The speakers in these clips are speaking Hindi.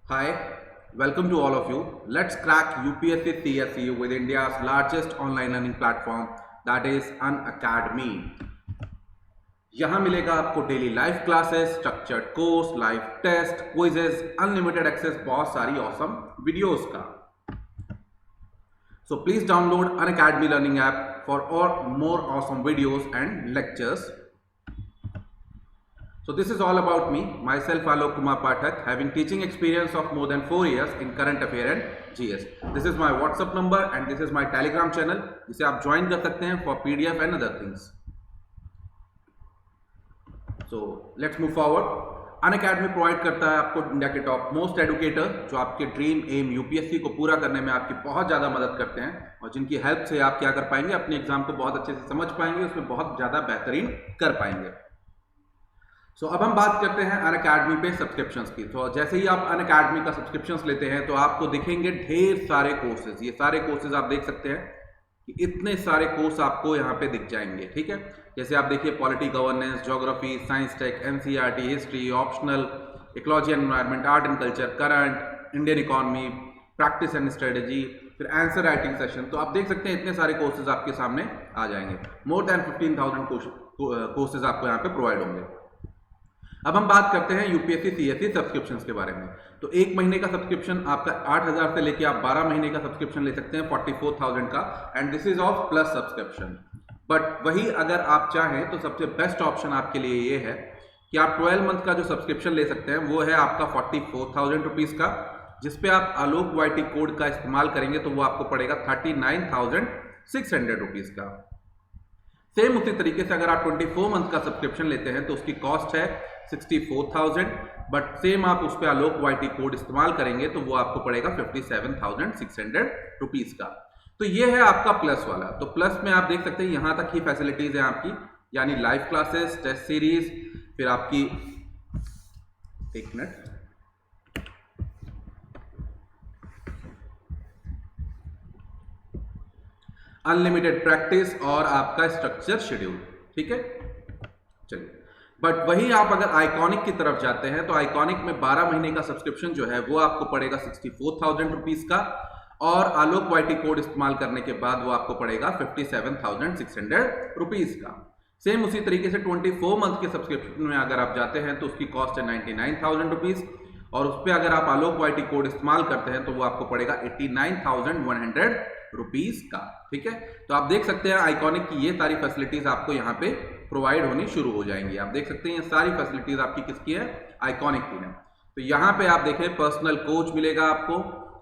Hi, welcome to all of you. Let's crack UPSC CSE with India's largest online learning platform, that is Unacademy. यहाँ मिलेगा आपको daily live classes, structured course, live test, quizzes, unlimited access, बहुत सारी ऑसम वीडियोस का. So please download Unacademy learning app for more awesome videos and lectures. So this is all about me, myself Alok Kumar Pathak, having teaching experience of more than 4 years in current affair and GS. This is my WhatsApp number and this is my Telegram channel, जिसे आप ज्वाइन कर सकते हैं for PDF and other things. So let's move forward. Unacademy provide करता है आपको इंडिया के टॉप मोस्ट एडुकेटर जो आपके ड्रीम एम यूपीएससी को पूरा करने में आपकी बहुत ज़्यादा मदद करते हैं और जिनकी हेल्प से आप क्या कर पाएंगे, अपने एग्जाम को बहुत अच्छे से समझ पाएंगे, उसमें बहुत ज़्यादा बेहतरीन कर पाएंगे. सो अब हम बात करते हैं अनअकैडमी पे सब्सक्रिप्शंस की. तो जैसे ही आप अनअकैडमी का सब्सक्रिप्शंस लेते हैं तो आपको दिखेंगे ढेर सारे कोर्सेज. ये सारे कोर्सेज आप देख सकते हैं कि इतने सारे कोर्स आपको यहाँ पे दिख जाएंगे. ठीक है, जैसे आप देखिए polity, governance, geography, science tech, NCERT, history, optional, ecology and environment, art and culture, current, Indian economy, practice and strategy, फिर आंसर राइटिंग सेशन. तो आप देख सकते हैं इतने सारे कोर्सेज आपके सामने आ जाएंगे. मोर देन 15,000 कोर्सेज आपको यहाँ पे प्रोवाइड होंगे. अब हम बात करते हैं यूपीएससी सीएसई सब्सक्रिप्शंस के बारे में. तो एक महीने का सब्सक्रिप्शन आपका 8,000 से लेके आप 12 महीने का सब्सक्रिप्शन ले सकते हैं 44,000 का, and this is of plus subscription. But वही अगर आप चाहें तो सबसे बेस्ट ऑप्शन आपके लिए ये है कि आप 12 मंथ का जो सब्सक्रिप्शन ले सकते हैं वो है आपका 44,000 रुपीज़ का, जिसपे आप आलोक वाईटी कोड का इस्तेमाल करेंगे तो वो आपको पड़ेगा 39,600 रुपीज़ का. सेम उसी तरीके से अगर आप 24 मंथ का सब्सक्रिप्शन लेते हैं तो उसकी कॉस्ट है 64,000, बट सेम आप उस पर आलोक वाईटी कोड इस्तेमाल करेंगे तो वो आपको पड़ेगा 57,600 रुपीज़ का. तो ये है आपका प्लस वाला. तो प्लस में आप देख सकते हैं यहाँ तक ही फैसिलिटीज़ हैं आपकी, यानी लाइव क्लासेस, टेस्ट सीरीज, फिर आपकी एक मिनट अनलिमिटेड प्रैक्टिस और आपका स्ट्रक्चर शेड्यूल. ठीक है, चलिए. बट वही आप अगर आइकॉनिक की तरफ जाते हैं तो आइकॉनिक में 12 महीने का सब्सक्रिप्शन जो है वो आपको पड़ेगा 64,000 रुपीज़ का, और आलोक वाईटी कोड इस्तेमाल करने के बाद वो आपको पड़ेगा 57,600 रुपीज़ का. सेम उसी तरीके से 24 मंथ के सब्सक्रिप्शन में अगर आप जाते हैं तो उसकी कॉस्ट है 99,000 रुपीज़, और उस पर अगर आप आलोक वाईटी कोड इस्तेमाल करते हैं तो वो आपको पड़ेगा 89,100 रुपीज़ का. ठीक है, तो आप देख सकते हैं आइकॉनिक की ये सारी फैसिलिटीज़ आपको यहाँ पे प्रोवाइड होनी शुरू हो जाएंगी. आप देख सकते हैं ये सारी फैसिलिटीज़ आपकी किसकी है, आइकॉनिक की है. तो यहाँ पे आप देखें पर्सनल कोच मिलेगा आपको,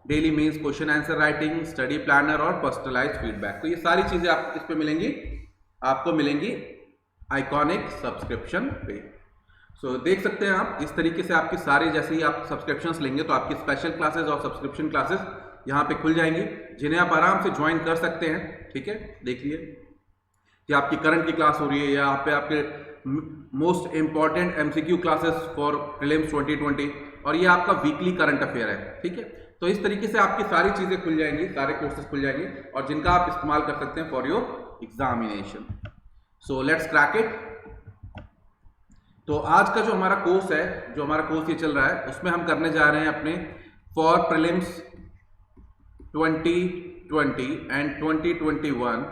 daily means question answer writing, study planner और पर्सनलाइज्ड फीडबैक. तो ये सारी चीज़ें आप इस पे मिलेंगी, आपको मिलेंगी आइकॉनिक सब्सक्रिप्शन पे. सो देख सकते हैं आप इस तरीके से आपकी सारी, जैसे ही आप सब्सक्रिप्शंस लेंगे तो आपकी स्पेशल क्लासेस और सब्सक्रिप्शन क्लासेस यहाँ पे खुल जाएंगी, जिन्हें आप आराम से ज्वाइन कर सकते हैं. ठीक है, देखिए कि आपकी करंट की क्लास हो रही है, या यहाँ पे आपके most important MCQ classes for prelims 2020, और ये आपका वीकली करंट अफेयर है. ठीक है, तो इस तरीके से आपकी सारी चीज़ें खुल जाएंगी, सारे कोर्सेज खुल जाएंगे और जिनका आप इस्तेमाल कर सकते हैं for your examination. So let's crack it. तो आज का जो हमारा कोर्स है, जो हमारा कोर्स ये चल रहा है, उसमें हम करने जा रहे हैं अपने फॉर प्रीलिम्स 2020 एंड 2021,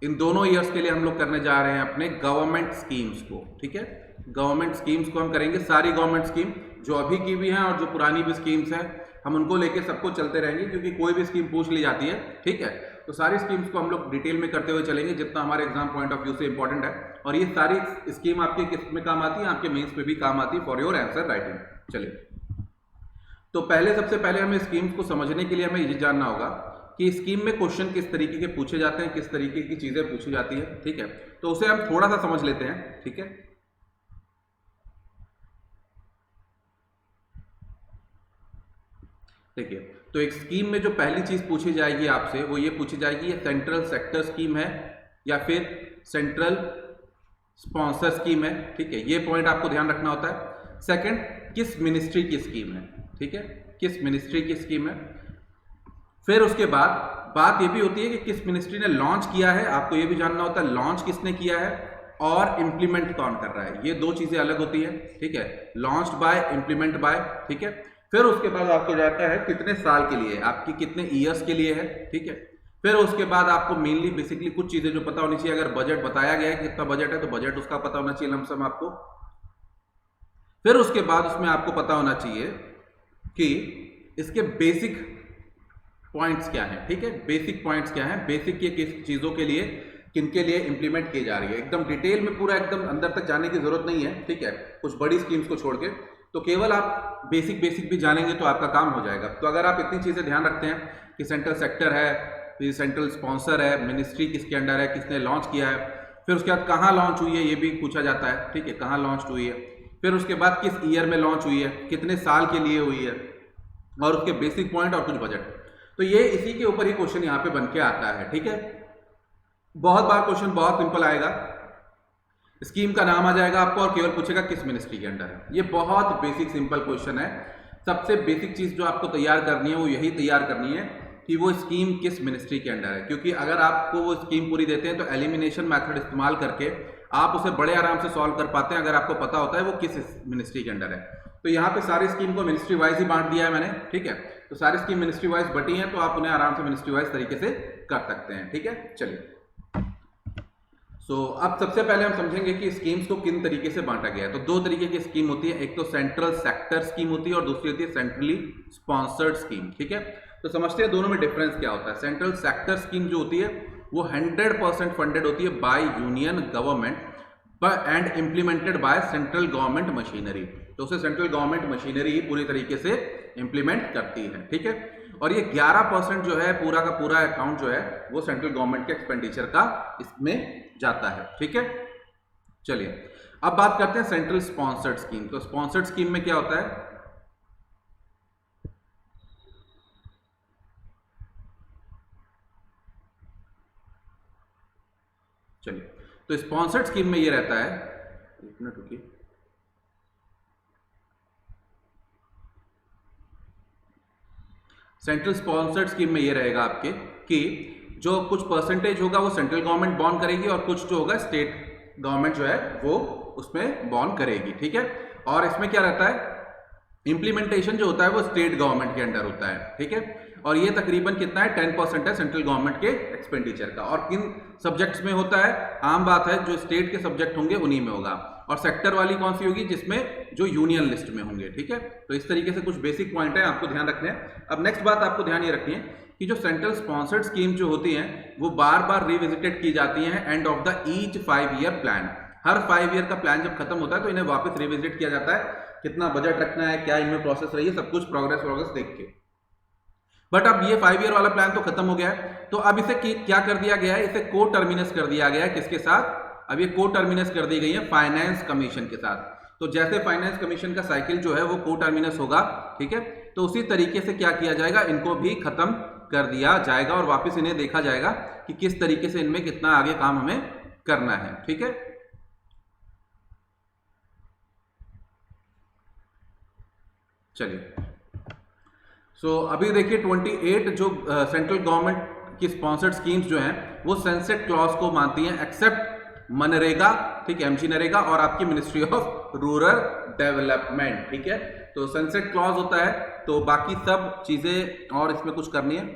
इन दोनों ईयर्स के लिए हम लोग करने जा रहे हैं अपने गवर्नमेंट स्कीम्स को. ठीक है, गवर्नमेंट स्कीम्स को हम करेंगे, सारी गवर्नमेंट स्कीम जो अभी की भी हैं और जो पुरानी भी स्कीम्स हैं, हम उनको लेके सबको चलते रहेंगे क्योंकि कोई भी स्कीम पूछ ली जाती है. ठीक है, तो सारी स्कीम्स को हम लोग डिटेल में करते हुए चलेंगे जितना हमारे एग्जाम पॉइंट ऑफ व्यू से इंपॉर्टेंट है. और ये सारी स्कीम आपके किस में काम आती है, आपके मेंस पे भी काम आती है फॉर योर आंसर राइटिंग. चलिए, तो सबसे पहले हमें स्कीम्स को समझने के लिए हमें ये जानना होगा कि स्कीम में क्वेश्चन किस तरीके के पूछे जाते हैं, किस तरीके की चीजें पूछी जाती है. ठीक है, तो उसे हम थोड़ा सा समझ लेते हैं. ठीक है, देखिए, तो एक स्कीम में जो पहली चीज पूछी जाएगी आपसे वो ये पूछी जाएगी, ये सेंट्रल सेक्टर स्कीम है या फिर सेंट्रल स्पॉन्सर स्कीम है. ठीक है, ये पॉइंट आपको ध्यान रखना होता है. सेकंड, किस मिनिस्ट्री की स्कीम है. ठीक है, किस मिनिस्ट्री की स्कीम है. फिर उसके बाद बात ये भी होती है कि किस मिनिस्ट्री ने लॉन्च किया है, आपको ये भी जानना होता है लॉन्च किसने किया है और इंप्लीमेंट कौन कर रहा है. ये दो चीजें अलग होती है. ठीक है, लॉन्च्ड बाय, इंप्लीमेंट बाय. ठीक है, फिर उसके बाद आपको जाता है कितने साल के लिए, आपकी कितने ईयर्स के लिए है, ठीक है। फिर उसके बाद आपको मेनली बेसिकली कुछ चीजें जो पता होनी चाहिए, अगर बजट बताया गया है कितना बजट है तो बजट उसका पता होना चाहिए लमसम आपको। फिर उसके बाद उसमें आपको पता होना चाहिए कि इसके बेसिक पॉइंट्स क्या हैं, ठीक है। बेसिक पॉइंट्स क्या हैं, बेसिक के किस चीजों के लिए, किन के लिए इंप्लीमेंट की जा रही है, एकदम डिटेल में पूरा एकदम अंदर तक जाने की जरूरत नहीं है, ठीक है, कुछ बड़ी स्कीम्स को छोड़ के। तो केवल आप बेसिक भी जानेंगे तो आपका काम हो जाएगा। तो अगर आप इतनी चीजें ध्यान रखते हैं कि सेंट्रल सेक्टर है, फिर सेंट्रल स्पॉन्सर है, मिनिस्ट्री किसके अंडर है, किसने लॉन्च किया है, फिर उसके बाद कहाँ लॉन्च हुई है ये भी पूछा जाता है, ठीक है, कहाँ लॉन्च हुई है, फिर उसके बाद किस ईयर में लॉन्च हुई है, कितने साल के लिए हुई है, और उसके बेसिक पॉइंट और कुछ बजट। तो ये इसी के ऊपर ही क्वेश्चन यहाँ पे बन के आता है, ठीक है। बहुत बार क्वेश्चन बहुत सिंपल आएगा, स्कीम का नाम आ जाएगा आपको और केवल पूछेगा किस मिनिस्ट्री के अंडर है। ये बहुत बेसिक सिंपल क्वेश्चन है। सबसे बेसिक चीज जो आपको तैयार करनी है वो यही तैयार करनी है कि वो स्कीम किस मिनिस्ट्री के अंडर है, क्योंकि अगर आपको वो स्कीम पूरी देते हैं तो एलिमिनेशन मेथड इस्तेमाल करके आप उसे बड़े आराम से सॉल्व कर पाते हैं अगर आपको पता होता है वो किस मिनिस्ट्री के अंडर है। तो यहाँ पे सारी स्कीम को मिनिस्ट्री वाइज ही बांट दिया है मैंने, ठीक है। तो सारी स्कीम मिनिस्ट्री वाइज बटी हैं तो आप उन्हें आराम से मिनिस्ट्री वाइज तरीके से कर सकते हैं, ठीक है। चलिए अब सबसे पहले हम समझेंगे कि स्कीम्स को किन तरीके से बांटा गया है। तो दो तरीके की स्कीम होती है, एक तो सेंट्रल सेक्टर स्कीम होती है और दूसरी होती है सेंट्रली स्पॉन्सर्ड स्कीम, ठीक है। तो समझते हैं दोनों में डिफरेंस क्या होता है। सेंट्रल सेक्टर स्कीम जो होती है वो 100% फंडेड होती है by union government and implemented by central government machinery. तो उसे सेंट्रल गवर्नमेंट मशीनरी ही पूरी तरीके से इंप्लीमेंट करती है, ठीक है। और ये 11% जो है पूरा का पूरा अकाउंट जो है वो सेंट्रल गवर्नमेंट के एक्सपेंडिचर का इसमें जाता है, ठीक है। चलिए अब बात करते हैं सेंट्रल स्पॉन्सर्ड स्कीम। तो स्पॉन्सर्ड स्कीम में क्या होता है, चलिए तो स्पॉन्सर्ड स्कीम में ये रहता है, एक मिनट रुकिए, सेंट्रल स्पॉन्सर्ड स्कीम में ये रहेगा आपके कि जो कुछ परसेंटेज होगा वो सेंट्रल गवर्नमेंट बॉन्ड करेगी और कुछ जो होगा स्टेट गवर्नमेंट जो है वो उसमें बॉन्ड करेगी, ठीक है। और इसमें क्या रहता है, इंप्लीमेंटेशन जो होता है वो स्टेट गवर्नमेंट के अंडर होता है, ठीक है। और ये तकरीबन कितना है, 10% है सेंट्रल गवर्नमेंट के एक्सपेंडिचर का। और किन सब्जेक्ट्स में होता है, आम बात है जो स्टेट के सब्जेक्ट होंगे उन्हीं में होगा। और सेक्टर वाली कौन सी होगी, जिसमें जो यूनियन लिस्ट में होंगे, ठीक है। तो इस तरीके से कुछ बेसिक पॉइंट है आपको ध्यान रखने हैं। अब नेक्स्ट बात आपको ध्यान ये रखनी है कि जो सेंट्रल स्पॉन्सर्ड स्कीम जो होती हैं वो बार बार रिविजिटेड की जाती हैं end of the each 5 year plan. Her 5 year का प्लान जब खत्म होता है तो इन्हें वापस रिविजिट किया जाता है, कितना बजट रखना है, क्या इनमें प्रोसेस रही है, सब कुछ प्रोग्रेस देख के। बट अब ये 5 ईयर वाला प्लान तो खत्म हो गया है, तो अब इसे क्या कर दिया गया है, इसे को टर्मिनस कर दिया गया है। किसके साथ, अब ये को टर्मिनस कर दी गई है फाइनेंस कमीशन के साथ। तो जैसे फाइनेंस कमीशन का साइकिल जो है वो को टर्मिनस होगा, ठीक है, तो उसी तरीके से क्या किया जाएगा, इनको भी खत्म कर दिया जाएगा और वापस इन्हें देखा जाएगा कि किस तरीके से इनमें कितना आगे काम हमें करना है, ठीक है। चलिए अभी देखिए 28 जो सेंट्रल गवर्नमेंट की स्पॉन्सर्ड स्कीम्स जो हैं वो सनसेट क्लॉज को मानती हैं एक्सेप्ट मनरेगा, ठीक है, एमजी नरेगा और आपकी मिनिस्ट्री ऑफ रूरल डेवलपमेंट, ठीक है। तो सनसेट क्लॉज होता है, तो बाकी सब चीजें और इसमें कुछ करनी है।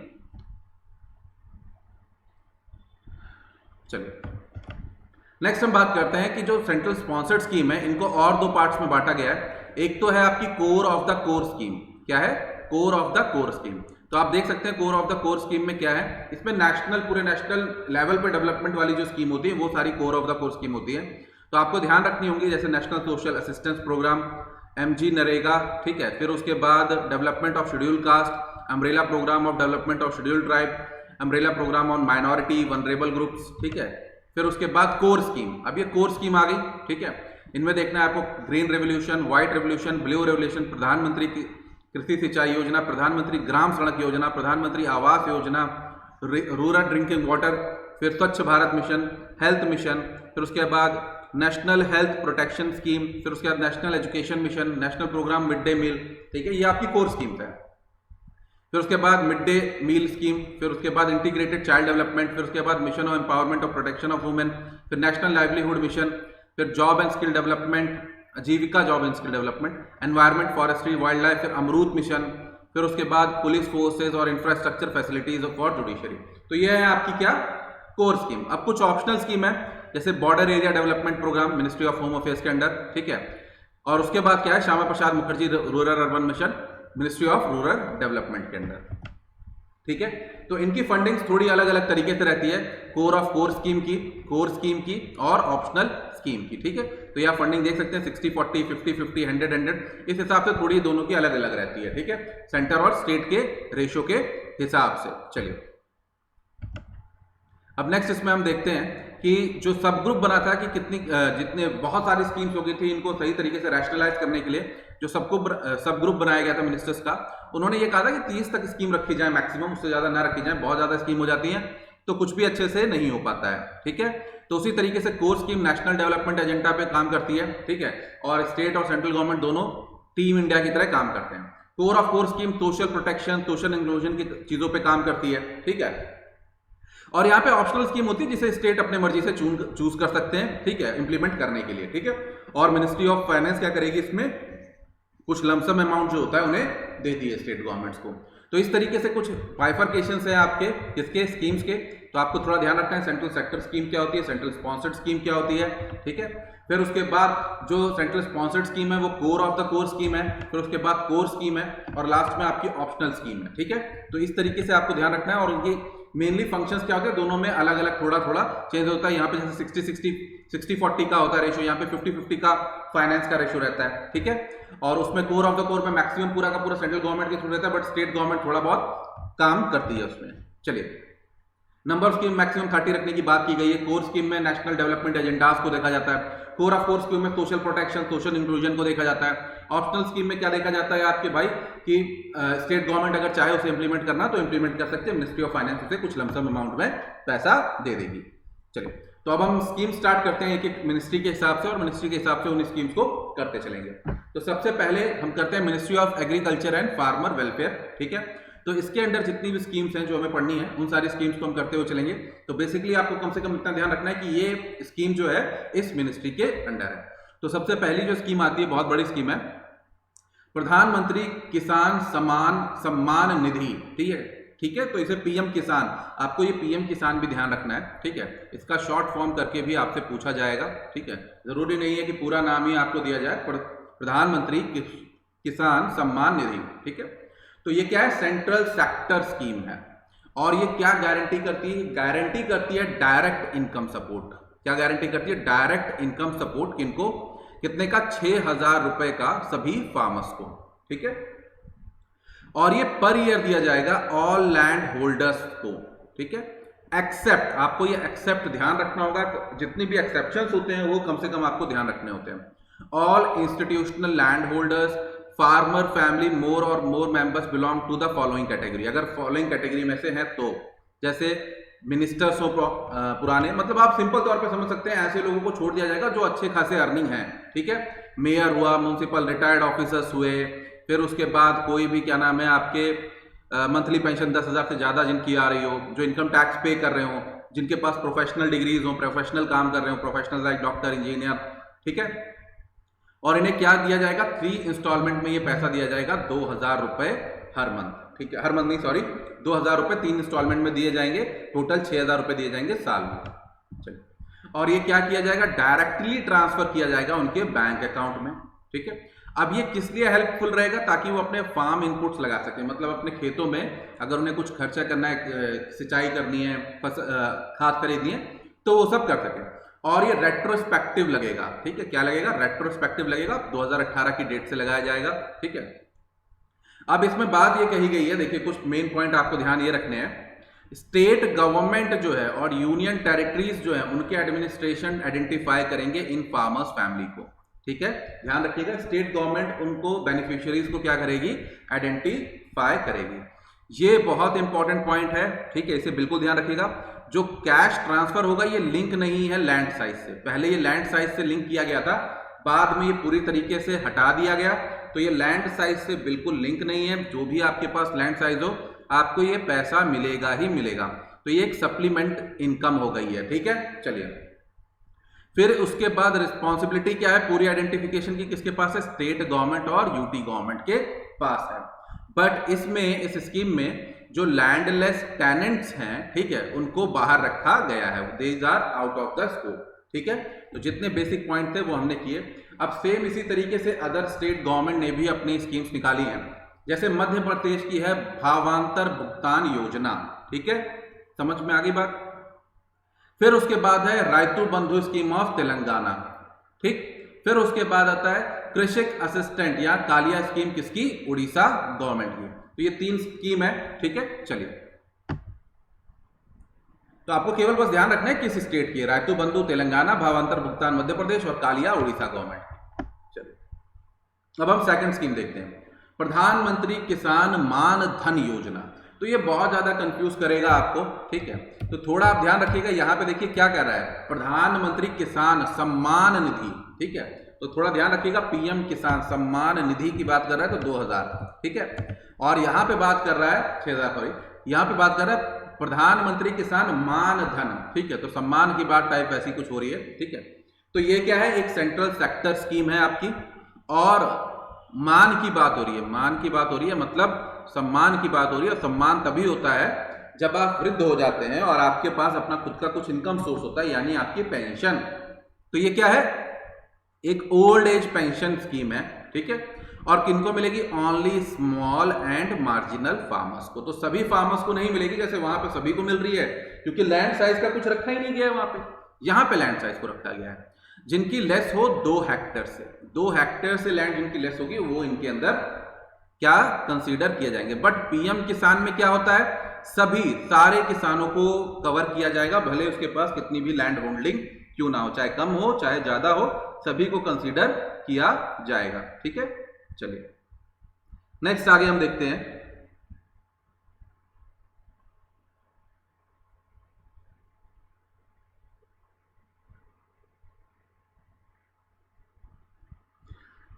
चलिए नेक्स्ट हम बात करते हैं कि जो सेंट्रल स्पॉन्सर्ड स्कीम है इनको और दो पार्ट्स में बांटा गया है। एक तो है आपकी core of the core scheme. क्या है, core of the core scheme. तो आप देख सकते हैं core of the core scheme में क्या है, इसमें पूरे नेशनल लेवल पे डेवलपमेंट वाली जो स्कीम होती है वो सारी core of the core scheme होती है। तो आपको ध्यान रखनी होंगी, जैसे national social assistance programme, MG NREGA, ठीक है, फिर उसके बाद development of schedule caste, umbrella programme of development of schedule tribe, umbrella programme on minority vulnerable groups, ठीक है। फिर उसके बाद कोर स्कीम। अब ये कोर स्कीम आ गई, ठीक है। इनमें देखना है आपको green revolution, white revolution, blue revolution, प्रधानमंत्री की कृषि सिंचाई योजना, प्रधानमंत्री ग्राम सड़क योजना, प्रधानमंत्री Awas Yojana, rural drinking water, फिर स्वच्छ भारत मिशन, हेल्थ मिशन, फिर उसके बाद नेशनल हेल्थ प्रोटेक्शन स्कीम, फिर उसके बाद national education mission, national programme mid day meal, ठीक है, ये आपकी कोर स्कीम्स है। फिर उसके बाद मिड डे मील स्कीम, फिर उसके बाद इंटीग्रेटेड चाइल्ड डेवलपमेंट, फिर उसके बाद mission of empowerment of protection of women, फिर नेशनल लाइवलीहुड मिशन, फिर जॉब एंड स्किल डेवलपमेंट, आजीविका job and skill development, environment forestry wild life, फिर अमरूद मिशन, फिर उसके बाद पुलिस फोर्सेज और इंफ्रास्ट्रक्चर फैसिलिटीज फॉर जुडिशरी। तो ये है आपकी क्या कोर स्कीम। अब कुछ ऑप्शनल स्कीम है जैसे border area development programme ministry of home affairs के अंडर, ठीक है। और उसके बाद क्या है Shyama Prasad Mukherjee rural urban mission ministry of rural development के अंडर, ठीक है। तो इनकी फंडिंग थोड़ी अलग अलग तरीके से रहती है, कोर ऑफ कोर स्कीम की और ऑप्शनल स्कीम की, ठीक है। तो यह फंडिंग देख सकते हैं 60-40, 50-50, 100-100, इस हिसाब से थोड़ी दोनों की अलग अलग रहती है, ठीक है, सेंटर और स्टेट के रेशो के हिसाब से। चलिए अब नेक्स्ट इसमें हम देखते हैं कि जो सब ग्रुप बना था कि कितनी जितने बहुत सारी स्कीम्स हो गई थी, इनको सही तरीके से रैशनलाइज करने के लिए जो सब ग्रुप बनाया गया था मिनिस्टर्स का, उन्होंने ये कहा था कि 30 तक स्कीम रखी जाए मैक्सिमम, उससे ज्यादा ना रखी जाए, बहुत ज्यादा स्कीम हो जाती है तो कुछ भी अच्छे से नहीं हो पाता है, ठीक है। तो उसी तरीके से core scheme national development agenda पे काम करती है, ठीक है, और स्टेट और सेंट्रल गवर्नमेंट दोनों टीम इंडिया की तरह काम करते हैं। Core of core scheme social protection, social inclusion की चीजों पे काम करती है, ठीक है। और यहाँ पे ऑप्शनल स्कीम होती है जिसे स्टेट अपने मर्जी से चूज कर सकते हैं, ठीक है, इंप्लीमेंट करने के लिए, ठीक है। और मिनिस्ट्री ऑफ फाइनेंस क्या करेगी, इसमें कुछ लमसम अमाउंट जो होता है उन्हें देती है स्टेट गवर्नमेंट्स को। तो इस तरीके से कुछ बाइफर्केशंस है आपके किसके स्कीम्स के, तो आपको थोड़ा ध्यान रखना है सेंट्रल सेक्टर स्कीम क्या होती है, सेंट्रल स्पॉन्सर्ड स्कीम क्या होती है, ठीक है। फिर उसके बाद जो सेंट्रल स्पॉन्सर्ड स्कीम है वो core of the core scheme है, फिर उसके बाद कोर स्कीम है और लास्ट में आपकी ऑप्शनल स्कीम है, ठीक है। तो इस तरीके से आपको ध्यान रखना है। और उनकी मेनली फंक्शंस क्या होते हैं, दोनों में अलग अलग थोड़ा थोड़ा चेंज होता है। यहाँ पे जैसे 60-40 का होता है रेशो, यहाँ पे 50-50 का फाइनेंस का रेशो रहता है, ठीक है। और उसमें कोर ऑफ द कोर में मैक्सिमम पूरा का पूरा सेंट्रल गवर्नमेंट के थ्रू रहता है, बट स्टेट गवर्नमेंट थोड़ा बहुत काम करती है उसमें। चलिए नंबर स्कीम मैक्सिमम 30 रखने की बात की गई है। कोर स्कीम में नेशनल डेवलपमेंट एजेंडास को देखा जाता है, कोर ऑफ कोर स्कीम में सोशल प्रोटेक्शन, सोशल इंक्लूजन को देखा जाता है। ऑप्शनल स्कीम में क्या देखा जाता है आपके भाई कि स्टेट गवर्नमेंट अगर चाहे उसे इंप्लीमेंट करना तो इंप्लीमेंट कर सकते हैं, मिनिस्ट्री ऑफ फाइनेंस उसे कुछ लमसम अमाउंट में पैसा दे देगी। चलिए तो अब हम स्कीम स्टार्ट करते हैं एक एक मिनिस्ट्री के हिसाब से, और मिनिस्ट्री के हिसाब से उन स्कीम्स को करते चलेंगे। तो सबसे पहले हम करते हैं ministry of agriculture and farmer welfare, ठीक है। तो इसके अंडर जितनी भी स्कीम्स हैं जो हमें पढ़नी है उन सारी स्कीम्स को हम करते हुए चलेंगे। तो बेसिकली आपको कम से कम इतना ध्यान रखना है कि ये स्कीम जो है इस मिनिस्ट्री के अंडर है। तो सबसे पहली जो स्कीम आती है बहुत बड़ी स्कीम है, प्रधानमंत्री किसान सम्मान निधि, ठीक है। तो इसे पीएम किसान, आपको ये पीएम किसान भी ध्यान रखना है, ठीक है। इसका शॉर्ट फॉर्म करके भी आपसे पूछा जाएगा, ठीक है। जरूरी नहीं है कि पूरा नाम ही आपको दिया जाए, प्रधानमंत्री किसान सम्मान निधि, ठीक है। तो ये क्या है, सेंट्रल सेक्टर स्कीम है। और ये क्या गारंटी करती है, गारंटी करती है डायरेक्ट इनकम सपोर्ट। क्या गारंटी करती है, डायरेक्ट इनकम सपोर्ट किनको, कितने का, 6,000 रुपए का सभी फार्मर्स को, ठीक है। और ये पर ईयर दिया जाएगा ऑल लैंड होल्डर्स को, ठीक है। एक्सेप्ट, आपको ये एक्सेप्ट ध्यान रखना होगा, जितने भी एक्सेप्शंस होते हैं वो कम से कम आपको ध्यान रखने होते हैं। All institutional land holders, farmer family more और more members belong to the following category. अगर फॉलोइंग कैटेगरी में से है तो जैसे मिनिस्टर्स हो पुराने, मतलब आप सिंपल तौर पे समझ सकते हैं ऐसे लोगों को छोड़ दिया जाएगा जो अच्छे खासे अर्निंग है, ठीक है। मेयर हुआ, म्युनिसिपल रिटायर्ड ऑफिसर्स हुए, फिर उसके बाद कोई भी क्या नाम है आपके मंथली पेंशन 10,000 से ज्यादा जिनकी आ रही हो, जो इनकम टैक्स पे कर रहे हो, जिनके पास प्रोफेशनल डिग्रीज हो, प्रोफेशनल काम कर रहे हो, प्रोफेशनल लाइक डॉक्टर, इंजीनियर, ठीक है। और इन्हें क्या दिया जाएगा, 3 इंस्टॉलमेंट में ये पैसा दिया जाएगा 2,000 रुपए हर मंथ, ठीक है। हर मंथ नहीं, सॉरी, 2,000 रुपए 3 इंस्टॉलमेंट में दिए जाएंगे, टोटल 6,000 रुपए दिए जाएंगे साल में। चलिए, और ये क्या किया जाएगा, डायरेक्टली ट्रांसफर किया जाएगा उनके बैंक अकाउंट में, ठीक है। अब ये किस लिए हेल्पफुल रहेगा, ताकि वो अपने फार्म इनपुट्स लगा सके, मतलब अपने खेतों में अगर उन्हें कुछ खर्चा करना है, सिंचाई करनी है, खाद खरीदनी है, तो वो सब कर सके। और ये रेट्रोस्पेक्टिव लगेगा, ठीक है। क्या लगेगा, रेट्रोस्पेक्टिव लगेगा, 2018 की डेट से लगाया जाएगा, ठीक है। अब इसमें बात ये कही गई है, देखिए कुछ मेन पॉइंट आपको ध्यान ये रखने हैं। स्टेट गवर्नमेंट जो है और यूनियन टेरिटरीज जो है उनके एडमिनिस्ट्रेशन आइडेंटिफाई करेंगे इन फार्मर्स फैमिली को, ठीक है। ध्यान रखिएगा, स्टेट गवर्नमेंट उनको बेनिफिशियरीज को क्या करेगी, आइडेंटिफाई करेगी। ये बहुत इंपॉर्टेंट पॉइंट है, ठीक है, इसे बिल्कुल ध्यान रखिएगा। जो कैश ट्रांसफर होगा ये लिंक नहीं है लैंड साइज से, पहले ये लैंड साइज से लिंक किया गया था, बाद में ये पूरी तरीके से हटा दिया गया। तो ये लैंड साइज से बिल्कुल लिंक नहीं है, जो भी आपके पास लैंड साइज हो आपको ये पैसा मिलेगा ही मिलेगा। तो ये एक सप्लीमेंट इनकम हो गई है, ठीक है। चलिए, फिर उसके बाद रिस्पॉन्सिबिलिटी क्या है पूरी आइडेंटिफिकेशन की, किसके पास है? स्टेट गवर्नमेंट और यूटी गवर्नमेंट के पास है। बट इसमें, इस स्कीम में जो लैंडलेस टेनेंट्स हैं, ठीक है, उनको बाहर रखा गया है, these are out of the scope. ठीक है, तो जितने बेसिक पॉइंट थे वो हमने किए। अब सेम इसी तरीके से अदर स्टेट गवर्नमेंट ने भी अपनी स्कीम्स निकाली हैं। जैसे मध्य प्रदेश की है भावांतर भुगतान योजना, ठीक है, समझ में आ गई बात। फिर उसके बाद है रायतु बंधु स्कीम ऑफ तेलंगाना, ठीक। फिर उसके बाद आता है कृषक असिस्टेंट या कालिया स्कीम, किसकी? उड़ीसा गवर्नमेंट की। तो ये 3 स्कीम है, ठीक है। चलिए, तो आपको केवल बस ध्यान रखना है किस स्टेट की है, रायतु बंधु तेलंगाना, भावांतर भुगतान मध्य प्रदेश और कालिया उड़ीसा गवर्नमेंट। चलिए, अब हम सेकंड स्कीम देखते हैं, प्रधानमंत्री किसान मान धन योजना। तो ये बहुत ज्यादा कंफ्यूज करेगा आपको, ठीक है, तो थोड़ा आप ध्यान रखिएगा। यहां पे देखिए क्या कर रहा है, प्रधानमंत्री किसान सम्मान निधि, ठीक है, तो थोड़ा ध्यान रखिएगा, पीएम किसान सम्मान निधि की बात कर रहा है तो 2000, ठीक है, और यहां पे बात कर रहा है 6000, सॉरी, यहां पे बात कर रहा है प्रधानमंत्री किसान मान धन, ठीक है, तो सम्मान की बात टाइप ऐसी कुछ हो रही है, ठीक है। तो ये क्या है, एक सेंट्रल सेक्टर स्कीम है आपकी, और मान की बात हो रही है, मान की बात हो रही है, मतलब सम्मान की बात हो रही है। और सम्मान तभी होता है जब आप वृद्ध हो जाते हैं और आपके पास अपना खुद का कुछ इनकम सोर्स होता है, यानी आपकी पेंशन। तो ये क्या है, एक ओल्ड एज पेंशन स्कीम है, ठीक है, और किनको मिलेगी? Only small and marginal farmers को। तो सभी फार्मर्स को नहीं मिलेगी, जैसे वहां पे सभी को मिल रही है, क्योंकि लैंड साइज का कुछ रखा ही नहीं गया है वहां पे, यहां पे लैंड साइज को रखा गया है। जिनकी लेस हो 2 हेक्टेयर से, 2 हेक्टेयर से लैंड जिनकी लेस होगी वो इनके अंदर क्या कंसीडर किए जाएंगे। बट पीएम किसान में क्या होता है, सभी सारे किसानों को कवर किया जाएगा, भले उसके पास कितनी भी लैंड होल्डिंग क्यों ना हो, चाहे कम हो चाहे ज्यादा हो, सभी को कंसीडर किया जाएगा, ठीक है। चलिए नेक्स्ट आगे हम देखते हैं,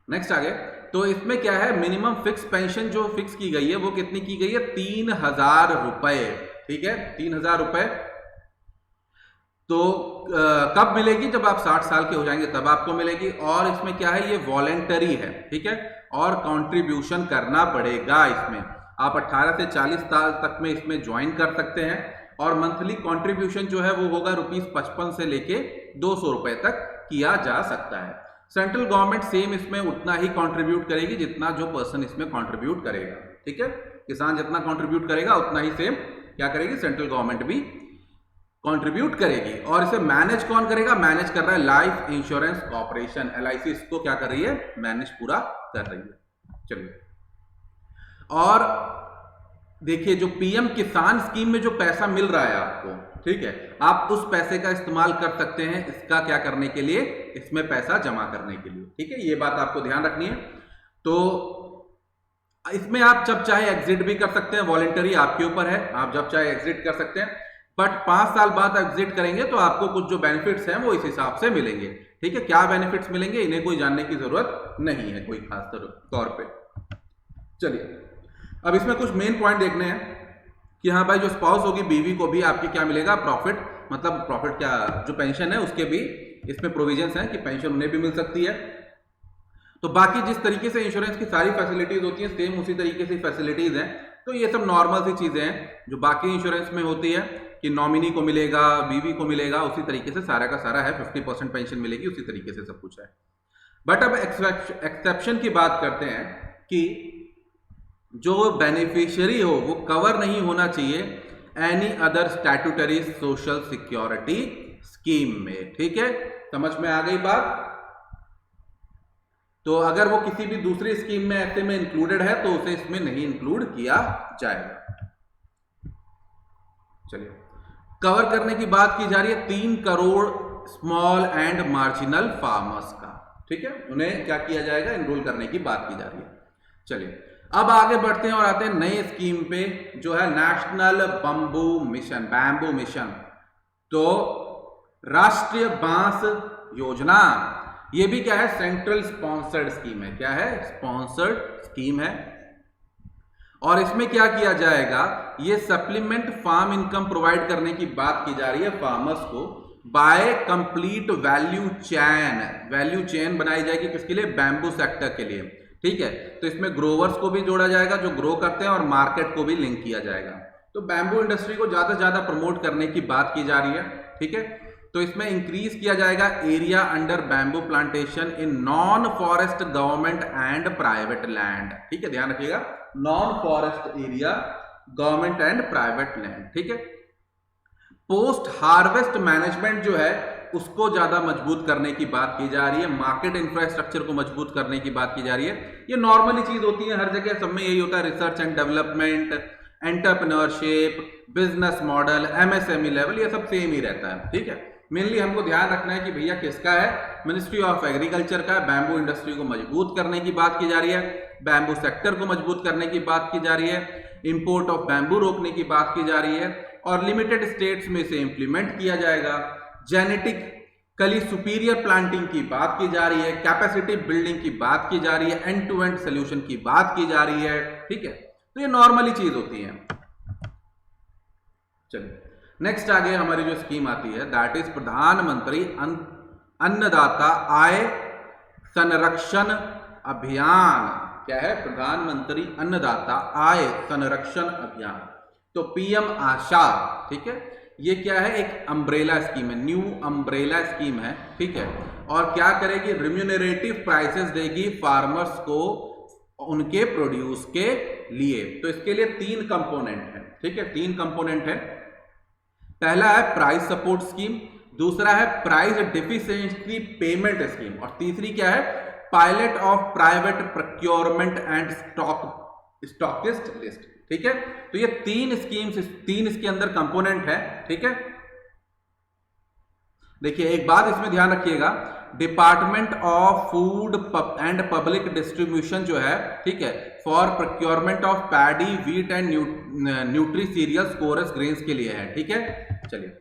नेक्स्ट आगे। तो इसमें क्या है, मिनिमम फिक्स पेंशन जो फिक्स की गई है वो कितनी की गई है? 3000 रुपए, ठीक है, 3000 रुपए। तो कब मिलेगी? जब आप 60 साल के हो जाएंगे तब आपको मिलेगी। और इसमें क्या है, ये वॉलेंटरी है, ठीक है, और कंट्रीब्यूशन करना पड़ेगा इसमें। आप 18 से 40 साल तक में इसमें ज्वाइन कर सकते हैं, और मंथली कंट्रीब्यूशन जो है वो होगा ₹55 से लेके 200 रुपए तक किया जा सकता है। सेंट्रल गवर्नमेंट सेम इसमें उतना ही कंट्रीब्यूट करेगी जितना जो पर्सन इसमें कंट्रीब्यूट करेगा, ठीक है, किसान जितना कंट्रीब्यूट करेगा उतना ही सेम क्या करेगी, सेंट्रल गवर्नमेंट भी कंट्रीब्यूट करेगी। और इसे मैनेज कौन करेगा? मैनेज कर रहा है लाइफ इंश्योरेंस कॉर्पोरेशन, LIC इसको क्या कर रही है, मैनेज पूरा कर रही है। चलिए, और देखिए जो पीएम किसान स्कीम में जो पैसा मिल रहा है आपको, ठीक है, आप उस पैसे का इस्तेमाल कर सकते हैं इसका क्या करने के लिए, इसमें पैसा जमा करने के लिए, ठीक है, ये बात आपको ध्यान रखनी है। तो इसमें आप जब चाहे एग्जिट भी कर सकते हैं, वॉलेंटरी आपके ऊपर है, आप जब चाहे एग्जिट कर सकते हैं, बट 5 साल बाद एग्जिट करेंगे तो आपको कुछ जो बेनिफिट्स हैं वो इस हिसाब से मिलेंगे, ठीक है। क्या बेनिफिट्स मिलेंगे इन्हें कोई जानने की जरूरत नहीं है कोई खास तौर पे। चलिए, अब इसमें कुछ मेन पॉइंट देखने हैं कि हाँ भाई, जो स्पाउस होगी बीवी को भी आपके क्या मिलेगा, प्रॉफिट, मतलब प्रॉफिट क्या, जो पेंशन है उसके भी इसमें प्रोविजंस हैं कि पेंशन उन्हें भी मिल सकती है। तो बाकी जिस तरीके से इंश्योरेंस की सारी फैसिलिटीज होती हैं सेम उसी तरीके से फैसिलिटीज हैं। तो ये सब नॉर्मल सी चीजें हैं जो बाकी इंश्योरेंस में होती है कि नॉमिनी को मिलेगा, बीवी को मिलेगा, उसी तरीके से सारा का सारा है, 50% पेंशन मिलेगी, उसी तरीके से सब कुछ है। बट अब एक्सेप्शन की बात करते हैं कि जो बेनिफिशियरी हो वो कवर नहीं होना चाहिए any other statutory social security scheme में, ठीक है, समझ में आ गई बात। तो अगर वो किसी भी दूसरी स्कीम में ऐसे में इंक्लूडेड है तो उसे इसमें नहीं इंक्लूड किया जाएगा। चलिए, कवर करने की बात की जा रही है 3 crore small and marginal farmers का, ठीक है, उन्हें क्या किया जाएगा, एनरोल करने की बात की जा रही है। चलिए, अब आगे बढ़ते हैं और आते हैं नई स्कीम पे जो है national bamboo mission, bamboo mission. तो राष्ट्रीय बांस योजना, ये भी क्या है, सेंट्रल स्पॉन्सर्ड स्कीम है। क्या है, स्पॉन्सर्ड स्कीम है। और इसमें क्या किया जाएगा, ये सप्लीमेंट फार्म इनकम प्रोवाइड करने की बात की जा रही है फार्मर्स को। बाय कंप्लीट वैल्यू चेन बनाई जाएगी किसके लिए? बैम्बू सेक्टर के लिए, ठीक है। तो इसमें ग्रोवर्स को भी जोड़ा जाएगा जो ग्रो करते हैं और मार्केट को भी लिंक किया जाएगा। तो बैम्बू इंडस्ट्री को ज्यादा से ज्यादा प्रमोट करने की बात की जा रही है, ठीक है। तो इसमें इंक्रीज किया जाएगा area under bamboo plantation in non forest government and private land, ठीक है, ध्यान रखिएगा, non forest area government and private land, ठीक है। पोस्ट हार्वेस्ट मैनेजमेंट जो है उसको ज्यादा मजबूत करने की बात की जा रही है, मार्केट इंफ्रास्ट्रक्चर को मजबूत करने की बात की जा रही है। ये नॉर्मली चीज होती है, हर जगह सब में यही होता है, research and development, entrepreneurship, business model, MSME level, ये सब सेम ही रहता है, ठीक है। मेनली हमको ध्यान रखना है कि भैया किसका है, मिनिस्ट्री ऑफ एग्रीकल्चर का है। बैम्बू इंडस्ट्री को मजबूत करने की बात की जा रही है, बैम्बू सेक्टर को मजबूत करने की बात की जा रही है, इंपोर्ट ऑफ बैम्बू रोकने की बात की जा रही है और लिमिटेड स्टेट्स में से इंप्लीमेंट किया जाएगा। जेनेटिकली सुपीरियर प्लांटिंग की बात की जा रही है, कैपेसिटी बिल्डिंग की बात की जा रही है, एंड टू एंड सोल्यूशन की बात की जा रही है, ठीक है। तो ये नॉर्मली चीज होती है। चलिए नेक्स्ट आगे हमारी जो स्कीम आती है दैट इज प्रधानमंत्री अन्नदाता आय संरक्षण अभियान। क्या है? प्रधानमंत्री अन्नदाता आय संरक्षण अभियान। तो पीएम आशा, ठीक है, ये क्या है? एक अम्ब्रेला स्कीम है, न्यू अम्ब्रेला स्कीम है, ठीक है। और क्या करेगी? रिम्यूनरेटिव प्राइसेस देगी फार्मर्स को उनके प्रोड्यूस के लिए। तो इसके लिए 3 कंपोनेंट है, ठीक है, 3 कंपोनेंट है। पहला है प्राइस सपोर्ट स्कीम, दूसरा है प्राइस डेफिशिएंसी पेमेंट स्कीम और तीसरी क्या है? Pilot of private procurement and stockist list, ठीक है। तो ये 3 स्कीम्स, 3 इसके अंदर कंपोनेंट है, ठीक है। देखिए एक बात इसमें ध्यान रखिएगा, department of food and public distribution जो है, ठीक है, for procurement of paddy, wheat and nutri cereals, coarse grains के लिए है, ठीक है। चलिए,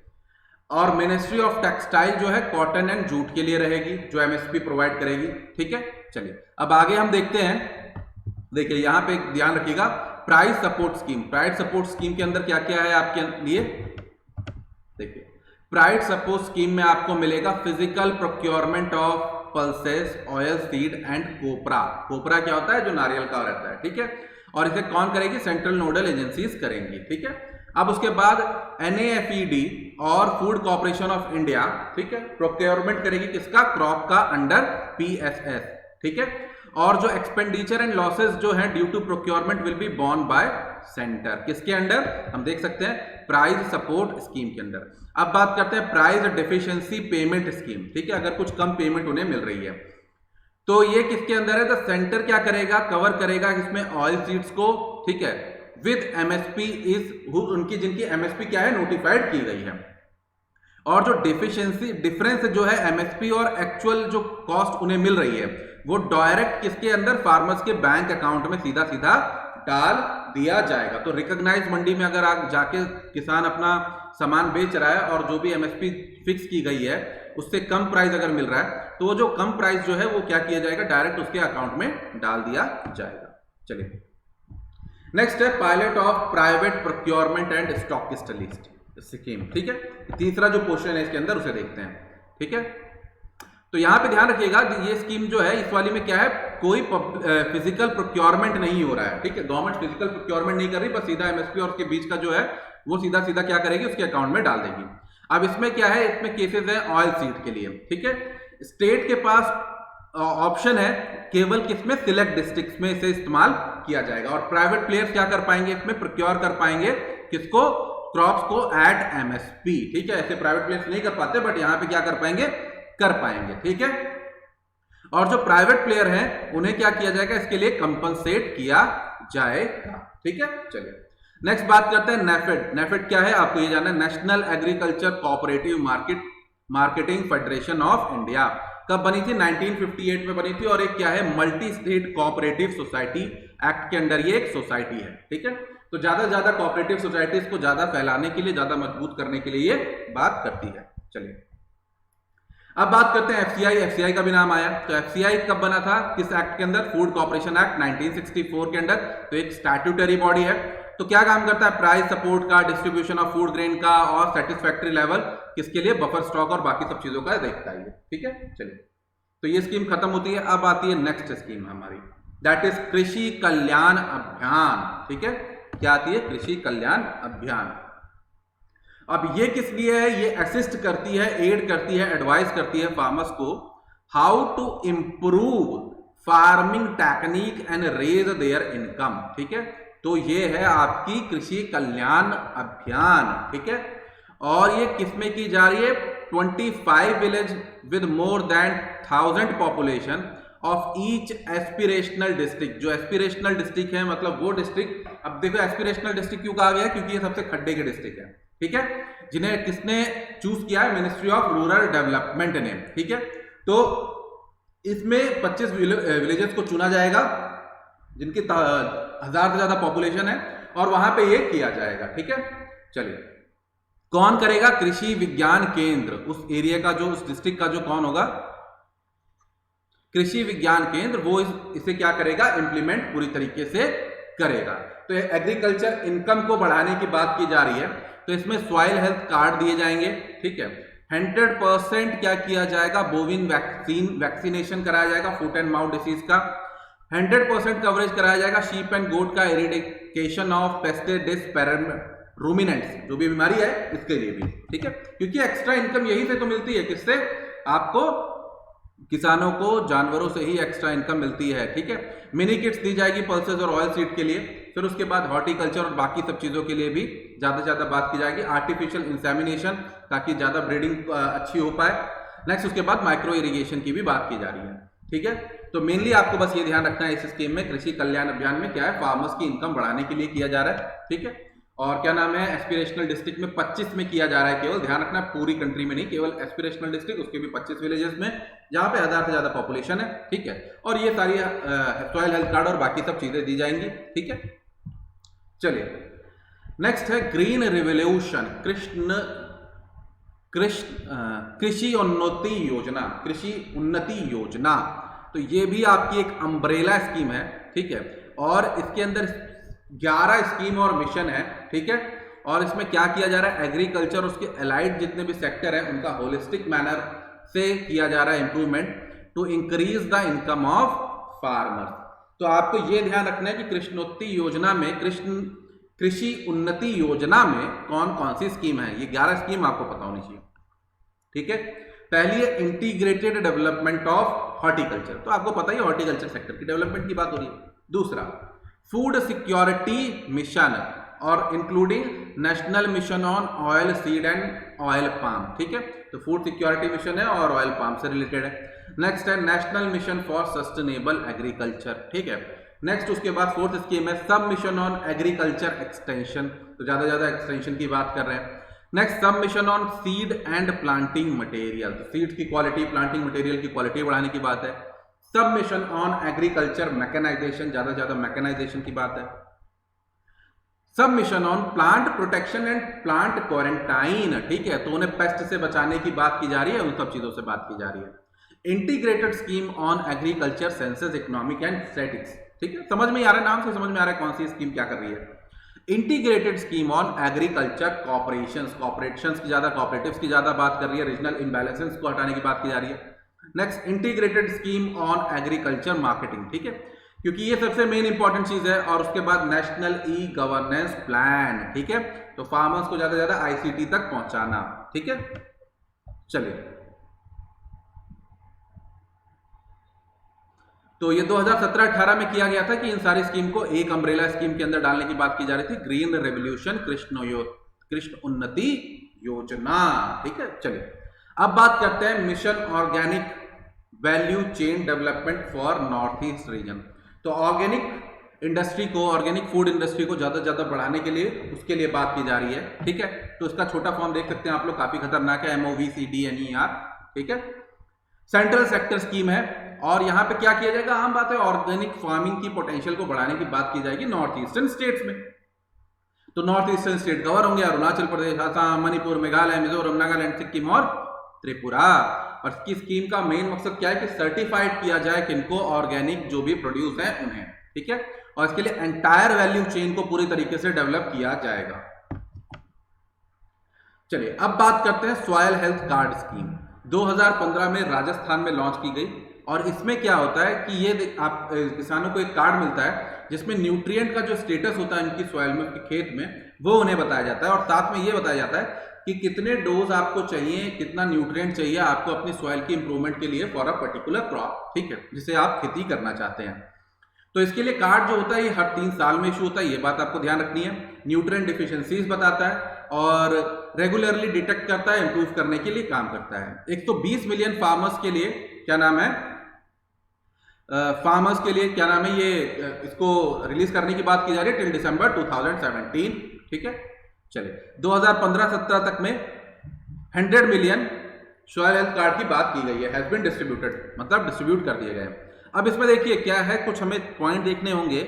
और मिनिस्ट्री ऑफ टेक्सटाइल जो है कॉटन एंड जूट के लिए रहेगी, जो एमएसपी प्रोवाइड करेगी, ठीक है। चलिए अब आगे हम देखते हैं। देखिए यहां पे ध्यान रखिएगा, price support scheme. Price support scheme के अंदर क्या क्या है आपके लिए? देखिए प्राइस सपोर्ट स्कीम में आपको मिलेगा physical procurement of pulses, oil seed and copra. Copra क्या होता है? जो नारियल का रहता है, ठीक है। और इसे कौन करेगी? सेंट्रल नोडल एजेंसीज करेंगी, ठीक है। अब उसके बाद NAFED और फूड कॉर्पोरेशन ऑफ इंडिया, ठीक है, प्रोक्योरमेंट करेगी किसका? क्रॉप का अंडर PSS, ठीक है। और जो एक्सपेंडिचर एंड लॉसेस जो है due to procurement will be borne by centre. किसके अंडर? हम देख सकते हैं प्राइस सपोर्ट स्कीम के अंदर। अब बात करते हैं प्राइस डेफिशिएंसी पेमेंट स्कीम, ठीक है। अगर कुछ कम पेमेंट उन्हें मिल रही है तो ये किसके अंदर है? तो सेंटर क्या करेगा? कवर करेगा इसमें ऑयल सीड्स को, ठीक है, विद MSP इज उनकी जिनकी MSP क्या है? नोटिफाइड की गई है। और जो डेफिशिएंसी डिफरेंस जो है MSP और एक्चुअल जो कॉस्ट उन्हें मिल रही है वो डायरेक्ट किसके अंदर? फार्मर्स के बैंक अकाउंट में सीधा सीधा डाल दिया जाएगा। तो रिकॉग्नाइज मंडी में अगर आप जाके किसान अपना सामान बेच रहा है और जो भी MSP फिक्स की गई है उससे कम प्राइस अगर मिल रहा है तो वो जो कम प्राइस जो है वो क्या किया जाएगा? डायरेक्ट उसके अकाउंट में डाल दिया जाएगा। चलिए नेक्स्ट है pilot of private procurement and stockist list scheme, ठीक है। तीसरा जो पोर्शन है इसके अंदर उसे देखते हैं, ठीक है। तो यहां पे ध्यान रखिएगा ये स्कीम जो है इस वाली में क्या है? कोई फिजिकल प्रोक्योरमेंट नहीं हो रहा है, ठीक है। गवर्नमेंट फिजिकल प्रोक्योरमेंट नहीं कर रही, बस सीधा MSP और उसके बीच का जो है वो सीधा सीधा क्या करेगी? उसके अकाउंट में डाल देगी। अब इसमें क्या है? इसमें केसेस है ऑयल सीड के लिए, ठीक है। स्टेट के पास ऑप्शन है केवल किसमें? सिलेक्ट डिस्ट्रिक्ट्स में इसे इस्तेमाल किया जाएगा। और प्राइवेट प्लेयर्स क्या कर पाएंगे? इसमें प्रोक्योर कर पाएंगे किसको? क्रॉप्स को एट MSP, ठीक है। ऐसे प्राइवेट प्लेयर्स नहीं कर पाते बट यहां पे क्या कर पाएंगे? कर पाएंगे, ठीक है। और जो प्राइवेट प्लेयर हैं उन्हें क्या किया जाएगा? इसके लिए कंपनसेट किया जाएगा, ठीक है। चलिए नेक्स्ट बात करते हैं नेफेड। नेफेड क्या है? आपको ये जानना है, national agriculture cooperative marketing federation of India. कब बनी थी? 1958 में बनी थी। और एक क्या है? Multi state cooperative society act के अंडर ये एक सोसाइटी है, ठीक है। तो ज्यादा से ज्यादा कोऑपरेटिव सोसाइटीज को ज्यादा फैलाने के लिए, ज्यादा मजबूत करने के लिए ये बात करती है। चलिए अब बात करते हैं FCI। FCI का भी नाम आया। तो FCI कब बना था? किस एक्ट के अंदर? फूड कॉर्पोरेशन एक्ट 1964 के अंडर। तो एक स्टैट्यूटरी बॉडी है। तो क्या काम करता है? प्राइस सपोर्ट का, डिस्ट्रीब्यूशन ऑफ फूड ग्रेन का और सेटिस्फैक्टरी लेवल किसके लिए? बफर स्टॉक और बाकी सब चीजों का देखता है ये, ठीक है। चलिए, तो ये स्कीम खत्म होती है। अब आती है नेक्स्ट स्कीम हमारी, दैट इज कृषि कल्याण अभियान, ठीक है। क्या आती है? कृषि कल्याण अभियान। अब ये किस लिए है? ये असिस्ट करती है, एड करती है, एडवाइस करती है फार्मर्स को how to improve farming technique and raise their income, ठीक है। तो ये है आपकी कृषि कल्याण अभियान, ठीक है। और ये किसमें की जा रही है? 25 village with more than 1000 population of each aspirational district. जो एस्पिरेशनल डिस्ट्रिक्ट है मतलब वो डिस्ट्रिक्ट, अब देखो एस्पिरेशनल डिस्ट्रिक्ट क्यों कहा गया है? क्योंकि ये सबसे खड्डे के डिस्ट्रिक्ट है, ठीक है, जिन्हें किसने चूज किया है? मिनिस्ट्री ऑफ रूरल डेवलपमेंट ने, ठीक है। तो इसमें 25 विलेजेस को चुना जाएगा जिनकी 1000 से ज्यादा पॉपुलेशन है और वहां पे ये किया जाएगा, ठीक है। चलिए, कौन करेगा? कृषि विज्ञान केंद्र, उस एरिया का जो, उस डिस्ट्रिक्ट का जो कौन होगा? कृषि विज्ञान केंद्र, वो इसे क्या करेगा? इंप्लीमेंट पूरी तरीके से करेगा। तो एग्रीकल्चर इनकम को बढ़ाने की बात की जा रही है, तो इसमें सॉइल हेल्थ कार्ड दिए जाएंगे, ठीक है। 100% क्या किया जाएगा? बोविन वैक्सीनेशन कराया जाएगा, फुट एंड माउथ डिसीज का। 100% कवरेज कराया जाएगा शीप एंड गोट का, एरिडिकेशन ऑफ पेस्टिसाइड्स रूमिनेंट्स, जो भी बीमारी है इसके लिए भी, ठीक है। क्योंकि एक्स्ट्रा इनकम यही से तो मिलती है, किससे? आपको, किसानों को जानवरों से ही एक्स्ट्रा इनकम मिलती है, ठीक है। मिनी किट्स दी जाएगी पल्सेस और ऑयल सीड के लिए। फिर उसके बाद हॉर्टिकल्चर और बाकी सब चीजों के लिए भी ज्यादा से ज्यादा बात की जाएगी। आर्टिफिशियल इंसेमिनेशन, ताकि ज्यादा ब्रीडिंग अच्छी हो पाए। नेक्स्ट उसके बाद माइक्रो इरिगेशन की भी बात की जा रही है, ठीक है। तो मेनली आपको बस ये ध्यान रखना है इस स्कीम में, कृषि कल्याण अभियान में क्या है? फार्मर्स की इनकम बढ़ाने के लिए किया जा रहा है, ठीक है। और क्या नाम है? एस्पिरेशनल डिस्ट्रिक्ट में 25 में किया जा रहा है केवल, ध्यान रखना पूरी कंट्री में नहीं, केवल एस्पिरेशनल डिस्ट्रिक्ट, उसके भी 25 विलेजेस में जहां पे 1000 से ज्यादा पॉपुलेशन है, ठीक है। और ये सारी सॉइल हेल्थ कार्ड और बाकी सब चीजें दी जाएंगी, ठीक है। चलिए, नेक्स्ट है ग्रीन रिवोल्यूशन, कृषि उन्नति योजना, कृषि उन्नति योजना। तो ये भी आपकी एक अम्ब्रेला स्कीम है, ठीक है। और इसके अंदर 11 स्कीम और मिशन है, ठीक है। और इसमें क्या किया जा रहा है? एग्रीकल्चर, उसके एलाइड जितने भी सेक्टर है उनका होलिस्टिक मैनर से किया जा रहा है improvement to increase the income of farmers. तो आपको यह ध्यान रखना है कि कृषि योजना में, कृषि उन्नति योजना में कौन कौन सी स्कीम है। ये 11 स्कीम आपको पता होनी चाहिए, ठीक है। पहली है इंटीग्रेटेड डेवलपमेंट ऑफ हॉर्टिकल्चर, तो आपको पता ही हॉर्टिकल्चर सेक्टर की डेवलपमेंट की बात हो रही है। दूसरा, फूड सिक्योरिटी मिशन और including national mission on oil seed and oil palm, ठीक है। तो फूड सिक्योरिटी मिशन है और ऑयल पाम से रिलेटेड है। नेक्स्ट है national mission for sustainable agriculture, ठीक है। नेक्स्ट उसके बाद फोर्थ स्कीम है सब मिशन ऑन एग्रीकल्चर एक्सटेंशन, तो ज्यादा एक्सटेंशन की बात कर रहे हैं। नेक्स्ट सब mission on seed and planting material, तो सीड्स की क्वालिटी, प्लांटिंग मटेरियल की क्वालिटी बढ़ाने की बात है। सब मिशन ऑन एग्रीकल्चर मैकेनाइजेशन, ज्यादा मैकेनाइजेशन की बात है। सब mission on plant protection and plant quarantine, ठीक है, तो उन्हें पेस्ट से बचाने की बात की जा रही है, उन सब चीजों से बात की जा रही है। Integrated scheme on agriculture census economic and statics, ठीक है। समझ में आ रहा है, नाम से समझ में आ रहा है कौन सी स्कीम क्या कर रही है। Integrated scheme on agriculture corporations की ज्यादा, कॉपरेटिव्स की ज्यादा बात कर रही है, रीजनल इम्बैलेंसेस को हटाने की बात की जा रही है। Next integrated scheme on agriculture marketing, ठीक है, क्योंकि ये सबसे मेन इंपॉर्टेंट चीज है। और उसके बाद नेशनल ई गवर्नेंस प्लान, ठीक है, तो फार्मर्स को ज्यादा से ज्यादा आईसीटी तक पहुंचाना, ठीक है। चलिए, तो ये 2017-18 में किया गया था कि इन सारी स्कीम को एक अम्ब्रेला स्कीम के अंदर डालने की बात की जा रही थी, ग्रीन रेवोल्यूशन कृषि उन्नति योजना, ठीक है। चलिए, अब बात करते हैं mission organic value chain development for north east region. तो ऑर्गेनिक इंडस्ट्री को, ऑर्गेनिक फूड इंडस्ट्री को ज्यादा से ज्यादा बढ़ाने के लिए, उसके लिए बात की जा रही है, ठीक है। तो इसका छोटा फॉर्म देख सकते हैं आप लोग, काफी खतरनाक है, MOVCDNER, ठीक है। सेंट्रल सेक्टर स्कीम है और यहां पे क्या किया जाएगा? आम बात है, ऑर्गेनिक फार्मिंग की पोटेंशियल को बढ़ाने की बात की जाएगी नॉर्थ ईस्टर्न स्टेट्स में। तो नॉर्थ ईस्टर्न स्टेट कवर होंगे अरुणाचल प्रदेश, असम, मणिपुर, मेघालय, मिजोरम, नागालैंड, सिक्किम और त्रिपुरा। और इसकी स्कीम का मेन मकसद क्या है कि सर्टिफाइड किया जाए किनको? ऑर्गेनिक जो भी प्रोड्यूस है उन्हें, ठीक है। और इसके लिए एंटायर वैल्यू चेन को पूरी तरीके से डेवलप किया जाएगा। चलिए अब बात करते हैं सॉयल हेल्थ कार्ड स्कीम। 2015 में राजस्थान में लॉन्च की गई और इसमें क्या होता है कि ये आप किसानों को एक कार्ड मिलता है जिसमें न्यूट्रिएंट का जो स्टेटस होता है इनकी सॉइल में, उनके खेत में, वो उन्हें बताया जाता है और साथ में ये बताया जाता है कि कितने डोज आपको चाहिए, कितना न्यूट्रिएंट चाहिए आपको अपनी सॉइल की इंप्रूवमेंट के लिए फॉर अ पर्टिकुलर क्रॉप, ठीक है, जिसे आप खेती करना चाहते हैं। तो इसके लिए कार्ड जो होता है ये हर 3 साल में इशू होता है, ये बात आपको ध्यान रखनी है। न्यूट्रिएंट डिफिशियंसीज बताता है और रेगुलरली डिटेक्ट करता है, इंप्रूव करने के लिए काम करता है। 120 मिलियन फार्मर्स के लिए क्या नाम है, फार्मर्स के लिए क्या नाम है, ये इसको रिलीज करने की बात की जा रही है टिल दिसंबर 2017, ठीक है। चलिए 2015-17 तक में 100 मिलियन सॉइल हेल्थ कार्ड की बात की गई है, हैज बीन डिस्ट्रीब्यूटेड, मतलब डिस्ट्रीब्यूट कर दिए गए। अब इसमें देखिए क्या है, कुछ हमें पॉइंट देखने होंगे।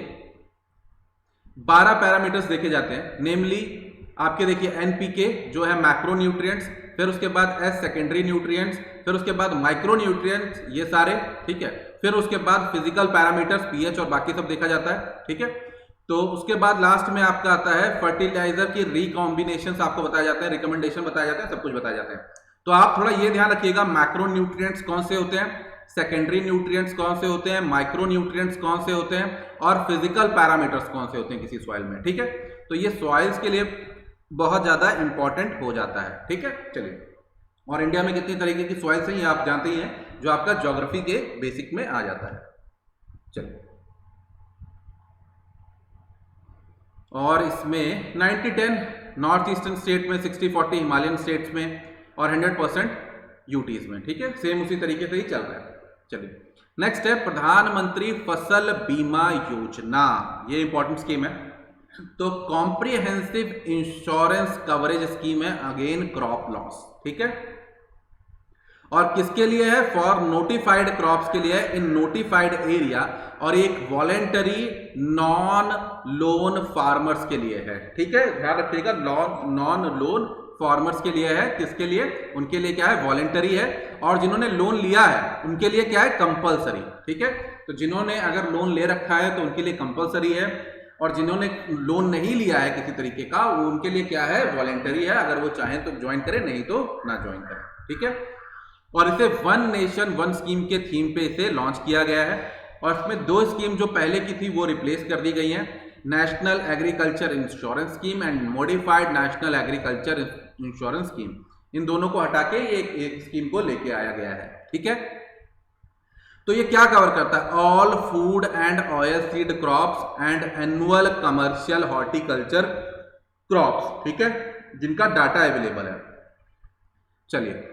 12 पैरामीटर्स देखे जाते हैं, नेमली आपके देखिए एनपीके जो है मैक्रो न्यूट्रिएंट्स, फिर उसके बाद एस सेकेंडरी न्यूट्रिएंट्स, फिर उसके बाद माइक्रो न्यूट्रिएंट्स, ये सारे, ठीक है। फिर उसके बाद फिजिकल पैरामीटर्स पीएच और बाकी सब देखा जाता है, ठीक है। तो उसके बाद लास्ट में आपका आता है फर्टिलाइजर की रिकॉम्बिनेशंस आपको बताया जाता है, रिकमेंडेशन बताया जाता है, सब कुछ बताया जाता है। तो आप थोड़ा ये ध्यान रखिएगा मैक्रो न्यूट्रिएंट्स कौन से होते हैं, सेकेंडरी न्यूट्रिएंट्स कौन से होते हैं, माइक्रो न्यूट्रिएंट्स कौन से होते हैं और फिजिकल पैरामीटर्स कौन से होते हैं किसी सॉइल में, ठीक है। तो ये सॉइल्स के लिए बहुत ज्यादा इंपॉर्टेंट हो जाता है, ठीक है। चलिए, और इंडिया में कितनी तरीके की सॉइल्स हैं ये आप जानते ही हैं, जो आपका ज्योग्राफी के बेसिक में आ जाता है। चलिए, और इसमें 90-10 नॉर्थ ईस्टर्न स्टेट में, 60-40 हिमालयन स्टेट्स में और 100% यूटीज में, ठीक है। सेम उसी तरीके से ही चल रहा है। चलिए, नेक्स्ट है प्रधानमंत्री फसल बीमा योजना, ये इंपॉर्टेंट स्कीम है। तो कॉम्प्रिहेंसिव इंश्योरेंस कवरेज स्कीम है अगेन क्रॉप लॉस, ठीक है। और किसके लिए है, फॉर नोटिफाइड क्रॉप्स के लिए है इन नोटिफाइड एरिया, और एक वॉलेंटरी नॉन लोन फार्मर्स के लिए है, ठीक है। ध्यान रखिएगा, नॉन लोन फार्मर्स के लिए है, किसके लिए, उनके लिए क्या है, वॉलेंटरी है, और जिन्होंने लोन लिया है उनके लिए क्या है, कंपलसरी, ठीक है। तो जिन्होंने अगर लोन ले रखा है तो उनके लिए कंपलसरी है, और जिन्होंने लोन नहीं लिया है किसी तरीके का वो उनके लिए क्या है, वॉलेंटरी है, अगर वो चाहें तो ज्वाइन करें, नहीं तो ना ज्वाइन करें, ठीक है। और इसे वन नेशन वन स्कीम के थीम पे इसे लॉन्च किया गया है, और इसमें 2 स्कीम जो पहले की थी वो रिप्लेस कर दी गई हैं, national agriculture insurance scheme and modified national agriculture insurance scheme, इन दोनों को हटा के एक स्कीम को लेके आया गया है, ठीक है। तो ये क्या कवर करता है, all food and oil seed crops and annual commercial horticulture crops, ठीक है, जिनका डाटा अवेलेबल है। चलिए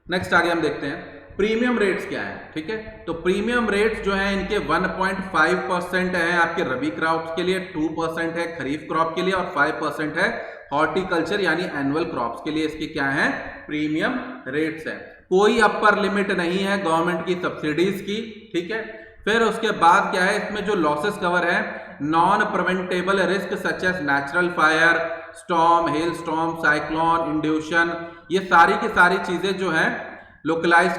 नेक्स्ट आगे हम देखते हैं प्रीमियम रेट्स क्या है, ठीक है। तो प्रीमियम रेट्स जो है इनके 1.5% है आपके रबी क्रॉप्स के लिए, 2% है खरीफ क्रॉप के लिए और 5% है हॉर्टिकल्चर यानी एनुअल क्रॉप्स के लिए। इसके क्या है, प्रीमियम रेट्स है। कोई अपर लिमिट नहीं है गवर्नमेंट की सब्सिडीज की, ठीक है। फिर उसके बाद क्या है, इसमें जो लॉसेस कवर है, non preventable risk such as natural fire, storm, hail storm, cyclone, inundation, ये सारी की सारी चीजें जो है लोकलाइज्ड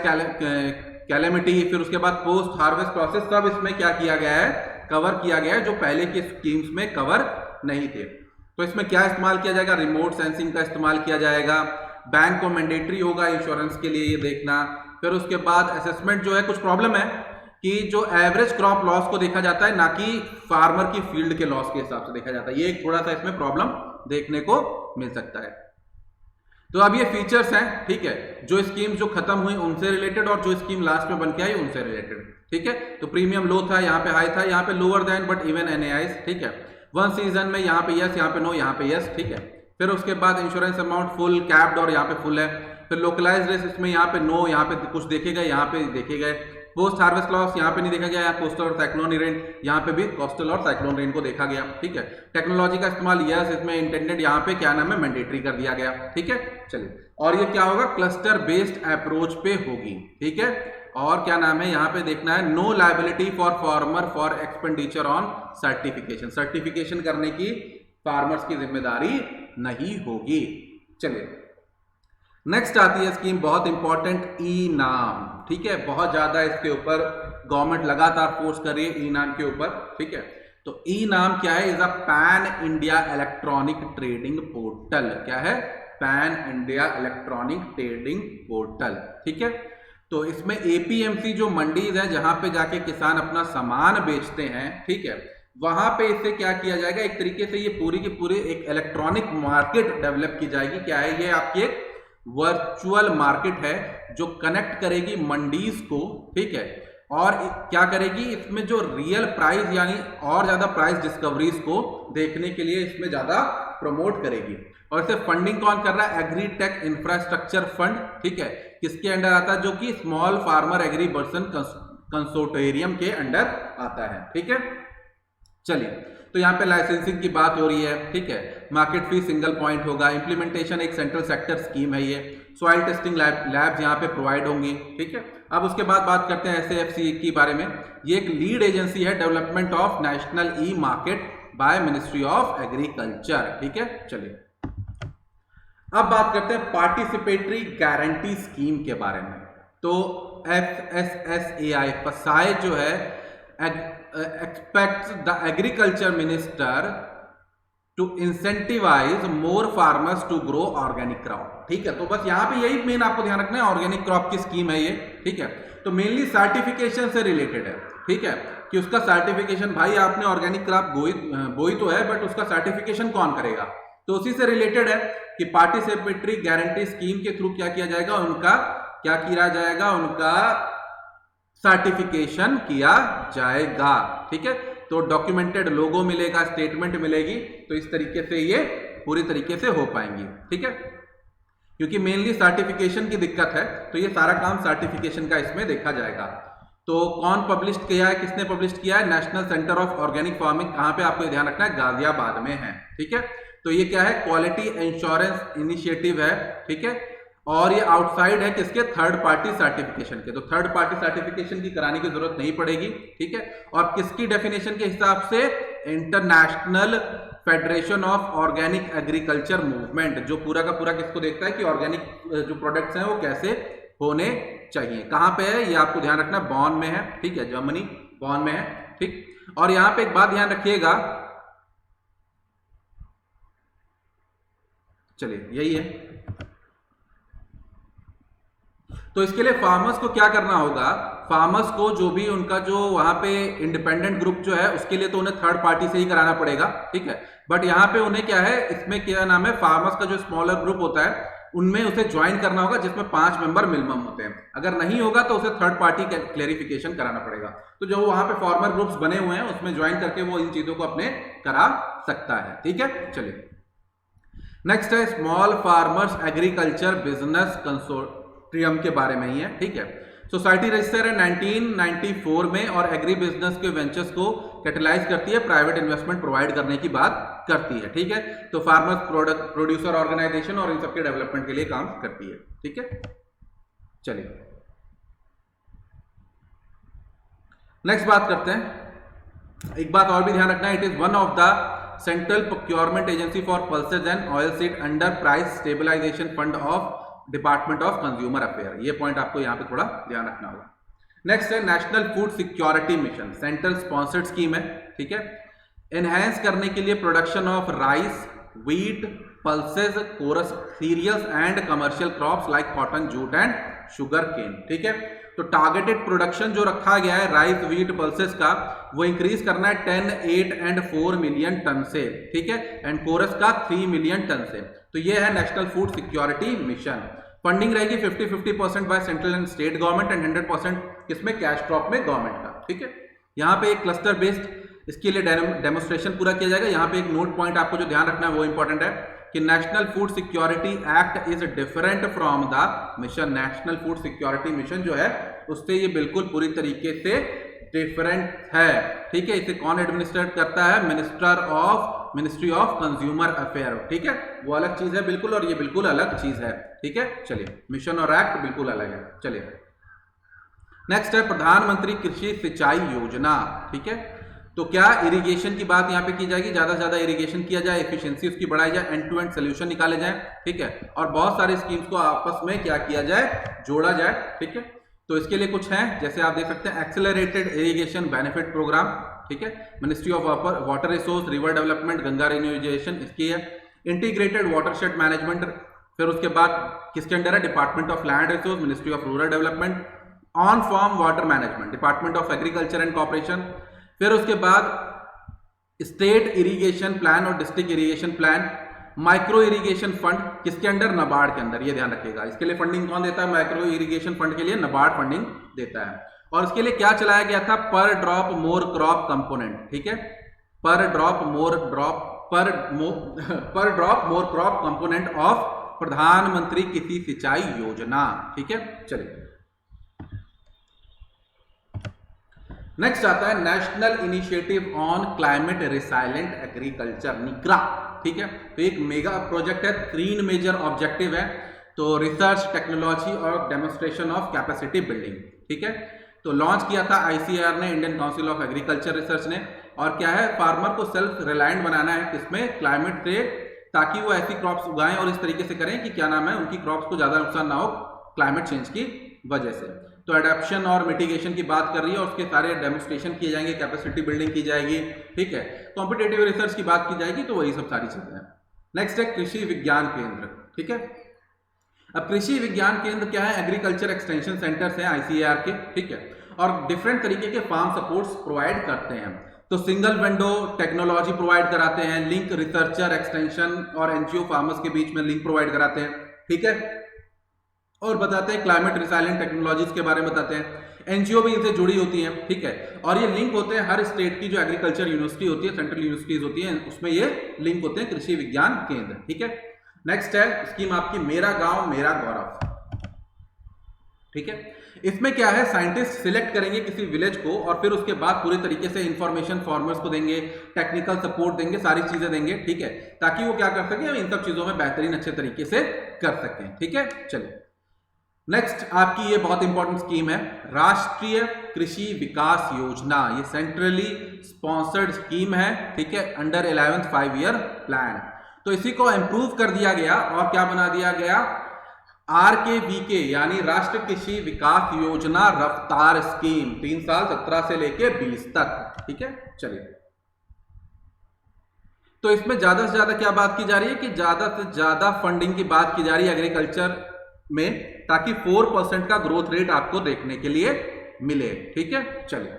कैलेमिटी, फिर उसके बाद पोस्ट हार्वेस्ट प्रोसेस, सब इसमें क्या किया गया है, कवर किया गया है, जो पहले की स्कीम्स में कवर नहीं थे। तो इसमें क्या इस्तेमाल किया जाएगा, रिमोट सेंसिंग का इस्तेमाल किया जाएगा, बैंक को मैंडेटरी होगा इंश्योरेंस के लिए ये देखना। फिर उसके बाद असेसमेंट जो है, कुछ प्रॉब्लम है कि जो एवरेज क्रॉप लॉस को देखा जाता है ना कि फार्मर की फील्ड के लॉस के हिसाब से देखा जाता है, ये एक थोड़ा सा इसमें प्रॉब्लम देखने को मिल सकता है। तो अब ये फीचर्स हैं, ठीक है, जो स्कीम जो खत्म हुई उनसे रिलेटेड और जो स्कीम लास्ट में बन के आई उनसे रिलेटेड, ठीक है। तो प्रीमियम लो था, यहाँ पे हाई था, यहाँ पे लोअर देन बट इवन एनएआईज, ठीक है। वन सीजन में यहाँ पे यस, यहाँ पे नो, यहाँ पे यस, ठीक है। फिर उसके बाद इंश्योरेंस अमाउंट फुल कैप्ड और यहाँ पे फुल है। फिर लोकलाइज्ड रिस्क इसमें यहाँ पे नो, यहाँ पे कुछ देखे गए, यहाँ पे देखे गए। पोस्ट हार्वेस्ट लॉस यहाँ पे नहीं देखा गया, कोस्टल और साइक्लोन रेन, यहाँ पे भी कोस्टल और साइक्लोन रेन को देखा गया, ठीक है। टेक्नोलॉजी का इस्तेमाल यस, इसमें इंटेंडेड यहाँ पे क्या नाम है, मैंडेटरी कर दिया गया, ठीक है। चलिए, और ये क्या होगा, क्लस्टर बेस्ड अप्रोच पे होगी, ठीक है। और क्या नाम है, यहाँ पे देखना है no liability for farmer for expenditure on certification, certification करने की फार्मर्स की जिम्मेदारी नहीं होगी। चलिए नेक्स्ट आती है स्कीम बहुत इंपॉर्टेंट, ई नाम, ठीक है। बहुत ज्यादा इसके ऊपर गवर्नमेंट लगातार फोर्स कर रही है ई नाम के ऊपर, ठीक है। तो ई नाम क्या है? Is a pan India electronic trading portal. क्या है? Pan India electronic trading portal. ठीक है, तो इसमें एपीएमसी जो मंडीज है जहां पे जाके किसान अपना सामान बेचते हैं, ठीक है, वहां पे इससे क्या किया जाएगा, एक तरीके से ये पूरी की पूरी एक इलेक्ट्रॉनिक मार्केट डेवलप की जाएगी। क्या है ये? आपकी एक वर्चुअल मार्केट है जो कनेक्ट करेगी मंडीज को, ठीक है, और क्या करेगी, इसमें जो रियल प्राइस यानी और ज्यादा प्राइस डिस्कवरीज को देखने के लिए इसमें ज्यादा प्रमोट करेगी। और इसे फंडिंग कौन कर रहा है? Agritech infrastructure fund. ठीक है, किसके अंडर आता है? जो कि small farmer agri person consortium के अंडर आता है। ठीक है, चलिए, तो यहाँ पे लाइसेंसिंग की बात हो रही है। ठीक है, मार्केट फी सिंगल पॉइंट होगा, इंप्लीमेंटेशन एक सेंट्रल सेक्टर स्कीम है ये, सॉइल टेस्टिंग लैब्स यहाँ पे प्रोवाइड होंगी। ठीक है, अब उसके बाद बात करते हैं SAFC के बारे में। ये एक लीड एजेंसी है development of national e market by ministry of agriculture. ठीक है, चलिए अब बात करते हैं पार्टिसिपेटरी गारंटी स्कीम के बारे में। तो FSSAI फसाए जो है expects the agriculture minister to incentivise more farmers to grow organic crop. ठीक है, तो बस यहां पे यही मेन आपको ध्यान रखना है, ऑर्गेनिक क्रॉप की स्कीम है ये। ठीक है, तो मेनली सर्टिफिकेशन से रिलेटेड है। ठीक है, कि उसका सर्टिफिकेशन, भाई आपने ऑर्गेनिक क्रॉप बोई तो है, बट उसका सर्टिफिकेशन कौन करेगा? तो उसी से रिलेटेड है कि पार्टिसिपेटरी गारंटी स्कीम के थ्रू क्या किया जाएगा, उनका क्या किया जाएगा, उनका सर्टिफिकेशन किया जाएगा। ठीक है, तो डॉक्यूमेंटेड लोगो मिलेगा, स्टेटमेंट मिलेगी, तो इस तरीके से ये पूरी तरीके से हो पाएंगी। ठीक है, क्योंकि मेनली सर्टिफिकेशन की दिक्कत है, तो ये सारा काम सर्टिफिकेशन का इसमें देखा जाएगा। तो कौन पब्लिश किया है, किसने पब्लिश किया है? National centre of organic farming. कहां पे आपको ध्यान रखना है? गाजियाबाद में है। ठीक है, तो ये क्या है? क्वालिटी इंश्योरेंस इनिशिएटिव है। ठीक है, और ये आउटसाइड है किसके? थर्ड पार्टी सर्टिफिकेशन के। तो थर्ड पार्टी सर्टिफिकेशन की कराने की जरूरत नहीं पड़ेगी। ठीक है, और किसकी डेफिनेशन के हिसाब से? International federation of organic agriculture movement, जो पूरा का पूरा किसको देखता है कि ऑर्गेनिक जो प्रोडक्ट्स हैं वो कैसे होने चाहिए। कहां पे है ये आपको ध्यान रखना, बॉन में है। ठीक है, जर्मनी बॉन में है। ठीक, और यहां पे एक बात ध्यान रखिएगा, चलिए यही है। तो इसके लिए फार्मर्स को क्या करना होगा? फार्मर्स को जो भी उनका जो वहां पे इंडिपेंडेंट ग्रुप जो है, उसके लिए तो उन्हें थर्ड पार्टी से ही कराना पड़ेगा। ठीक है, बट यहां पे उन्हें क्या है, इसमें क्या नाम है, फार्मर्स का जो स्मॉलर ग्रुप होता है उनमें उसे ज्वाइन करना होगा, जिसमें 5 मेंबर मिनिमम होते हैं। अगर नहीं होगा तो उसे थर्ड पार्टी क्लेरिफिकेशन कराना पड़ेगा। तो जो वहां पे फार्मर ग्रुप्स बने हुए हैं उसमें ज्वाइन करके वो इन चीजों को अपने करा सकता है। ठीक है, चलिए नेक्स्ट है small farmers agriculture business consortium के बारे में ही है। ठीक है, सोसाइटी रजिस्टर है 1994 में और एग्री बिजनेस के वेंचर्स को कैटलाइज करती है, प्राइवेट इन्वेस्टमेंट प्रोवाइड करने की बात करती है। ठीक है, तो फार्मर्स प्रोड्यूसर ऑर्गेनाइजेशन और इन सबके डेवलपमेंट के लिए काम करती है। ठीक है, चलिए नेक्स्ट बात करते हैं। एक बात और भी ध्यान रखना है, it is one of the central procurement agency for pulses and oil seed under price stabilisation fund of department of consumer affair. ये पॉइंट आपको यहां पे थोड़ा ध्यान रखना होगा। नेक्स्ट है national food security mission, central sponsored scheme है। ठीक है, एनहांस करने के लिए production of rice, wheat, pulses, coarse cereals and commercial crops like cotton, jute and sugar cane. ठीक है, तो टारगेटेड प्रोडक्शन जो रखा गया है राइस, व्हीट, पल्सेस का, वो इंक्रीज करना है 10, 8 एंड 4 मिलियन टन से। ठीक है, एंड कोरस का 3 मिलियन टन से। तो ये है national food security mission. Funding रहेगी 50-50% by central and state government and 100% किसमें? कैश क्रॉप में गवर्नमेंट का। ठीक है, यहाँ पे एक क्लस्टर बेस्ड इसके लिए डेमोस्ट्रेशन पूरा किया जाएगा। यहाँ पे एक नोट पॉइंट आपको जो ध्यान रखना है वो इंपॉर्टेंट है कि national food security act is different from the mission. National food security mission जो है उससे ये बिल्कुल पूरी तरीके से डिफरेंट है। ठीक है, इसे कौन एडमिनिस्ट्रेट करता है? Ministry of consumer affair. ठीक है, वो अलग चीज है बिल्कुल, और ये बिल्कुल अलग चीज है। ठीक है, चलिए मिशन और एक्ट बिल्कुल अलग है। चलिए नेक्स्ट है प्रधानमंत्री कृषि सिंचाई योजना। ठीक है, तो क्या इरिगेशन की बात यहाँ पे की जाएगी, ज्यादा से ज्यादा इरिगेशन किया जाए, एफिशिएंसी उसकी बढ़ाई जाए, एंड टू एंड सोल्यूशन निकाले जाए। ठीक है, और बहुत सारे स्कीम्स को आपस में क्या किया जाए? जोड़ा जाए। ठीक है, तो इसके लिए कुछ है, जैसे आप देख सकते हैं एक्सेलरेटेड इरिगेशन बेनिफिट प्रोग्राम। ठीक है। Ministry of water resource, river development, Ganga rejuvenation इसकी है। इंटीग्रेटेड वाटरशेड मैनेजमेंट, फिर उसके बाद किसके अंडर है, department of land resource, ministry of rural development. On farm water management, department of agriculture and corporation. फिर उसके बाद स्टेट इरिगेशन प्लान और district irrigation plan. Micro irrigation fund किसके अंडर, नाबार्ड के अंदर, ये ध्यान रखिएगा। इसके लिए फंडिंग कौन देता है, माइक्रो इरिगेशन फंड के लिए नाबार्ड फंडिंग देता है। और इसके लिए क्या चलाया गया था, पर ड्रॉप मोर क्रॉप कंपोनेंट, ठीक है, पर drop more crop component of प्रधानमंत्री कृषि सिंचाई योजना, ठीक है। चलिए नेक्स्ट आता है national initiative on climate resilient agriculture, nigra, ठीक है। तो एक मेगा प्रोजेक्ट है, 3 मेजर ऑब्जेक्टिव है, तो रिसर्च, टेक्नोलॉजी और डेमोन्स्ट्रेशन ऑफ कैपेसिटी बिल्डिंग, ठीक है। तो लॉन्च किया था आईसीएआर ने, Indian council of agriculture research ने। और क्या है, फार्मर को सेल्फ रिलायंट बनाना है किसमें, क्लाइमेट से, ताकि वो ऐसी क्रॉप्स उगाएं और इस तरीके से करें कि क्या नाम है, उनकी क्रॉप्स को ज्यादा नुकसान ना हो क्लाइमेट चेंज की वजह से। तो एडेप्शन और मिटिगेशन की बात कर रही है और उसके सारे डेमोन्स्ट्रेशन किए जाएंगे, कैपेसिटी बिल्डिंग की जाएगी, ठीक है। कॉम्पिटेटिव रिसर्च की बात की जाएगी, तो वही सब सारी चीजें हैं। नेक्स्ट है कृषि विज्ञान केंद्र, ठीक है। अब कृषि विज्ञान केंद्र क्या है, एग्रीकल्चर एक्सटेंशन सेंटर्स हैं आईसीएआर के, ठीक है। और डिफरेंट तरीके के फार्म सपोर्ट्स प्रोवाइड करते हैं। तो सिंगल विंडो टेक्नोलॉजी प्रोवाइड कराते हैं, लिंक रिसर्चर, एक्सटेंशन और एनजीओ फार्मर्स के बीच में लिंक प्रोवाइड कराते हैं, ठीक है। और बताते हैं क्लाइमेट रिसाइलेंट टेक्नोलॉजीज के बारे में बताते हैं। एनजीओ भी इनसे जुड़ी होती हैं, ठीक है। और ये लिंक होते हैं हर स्टेट की जो एग्रीकल्चर यूनिवर्सिटी होती है, सेंट्रल यूनिवर्सिटीज होती हैं, उसमें ये लिंक होते हैं कृषि विज्ञान केंद्र, ठीक है। नेक्स्ट है स्कीम आपकी मेरा गांव मेरा गौरव, ठीक है। इसमें क्या है, साइंटिस्ट सिलेक्ट करेंगे किसी विलेज को और फिर उसके बाद पूरे तरीके से इंफॉर्मेशन फार्मर्स को देंगे, टेक्निकल सपोर्ट देंगे, सारी चीजें देंगे, ठीक है, ताकि वो क्या कर सके, इन सब चीजों में बेहतरीन अच्छे तरीके से कर सकें, ठीक है। चलिए नेक्स्ट आपकी ये बहुत इंपॉर्टेंट स्कीम है, राष्ट्रीय कृषि विकास योजना। ये सेंट्रली स्पॉन्सर्ड स्कीम है, ठीक है, अंडर 11th 5-year प्लान। तो इसी को इंप्रूव कर दिया गया और क्या बना दिया गया, RKVK यानी राष्ट्रीय कृषि विकास योजना रफ्तार स्कीम, 3 साल 17 से लेके 20 तक, ठीक है। चलिए तो इसमें ज्यादा से ज्यादा क्या बात की जा रही है कि ज्यादा से ज्यादा फंडिंग की बात की जा रही है एग्रीकल्चर में, ताकि 4% का ग्रोथ रेट आपको देखने के लिए मिले, ठीक है। चलिए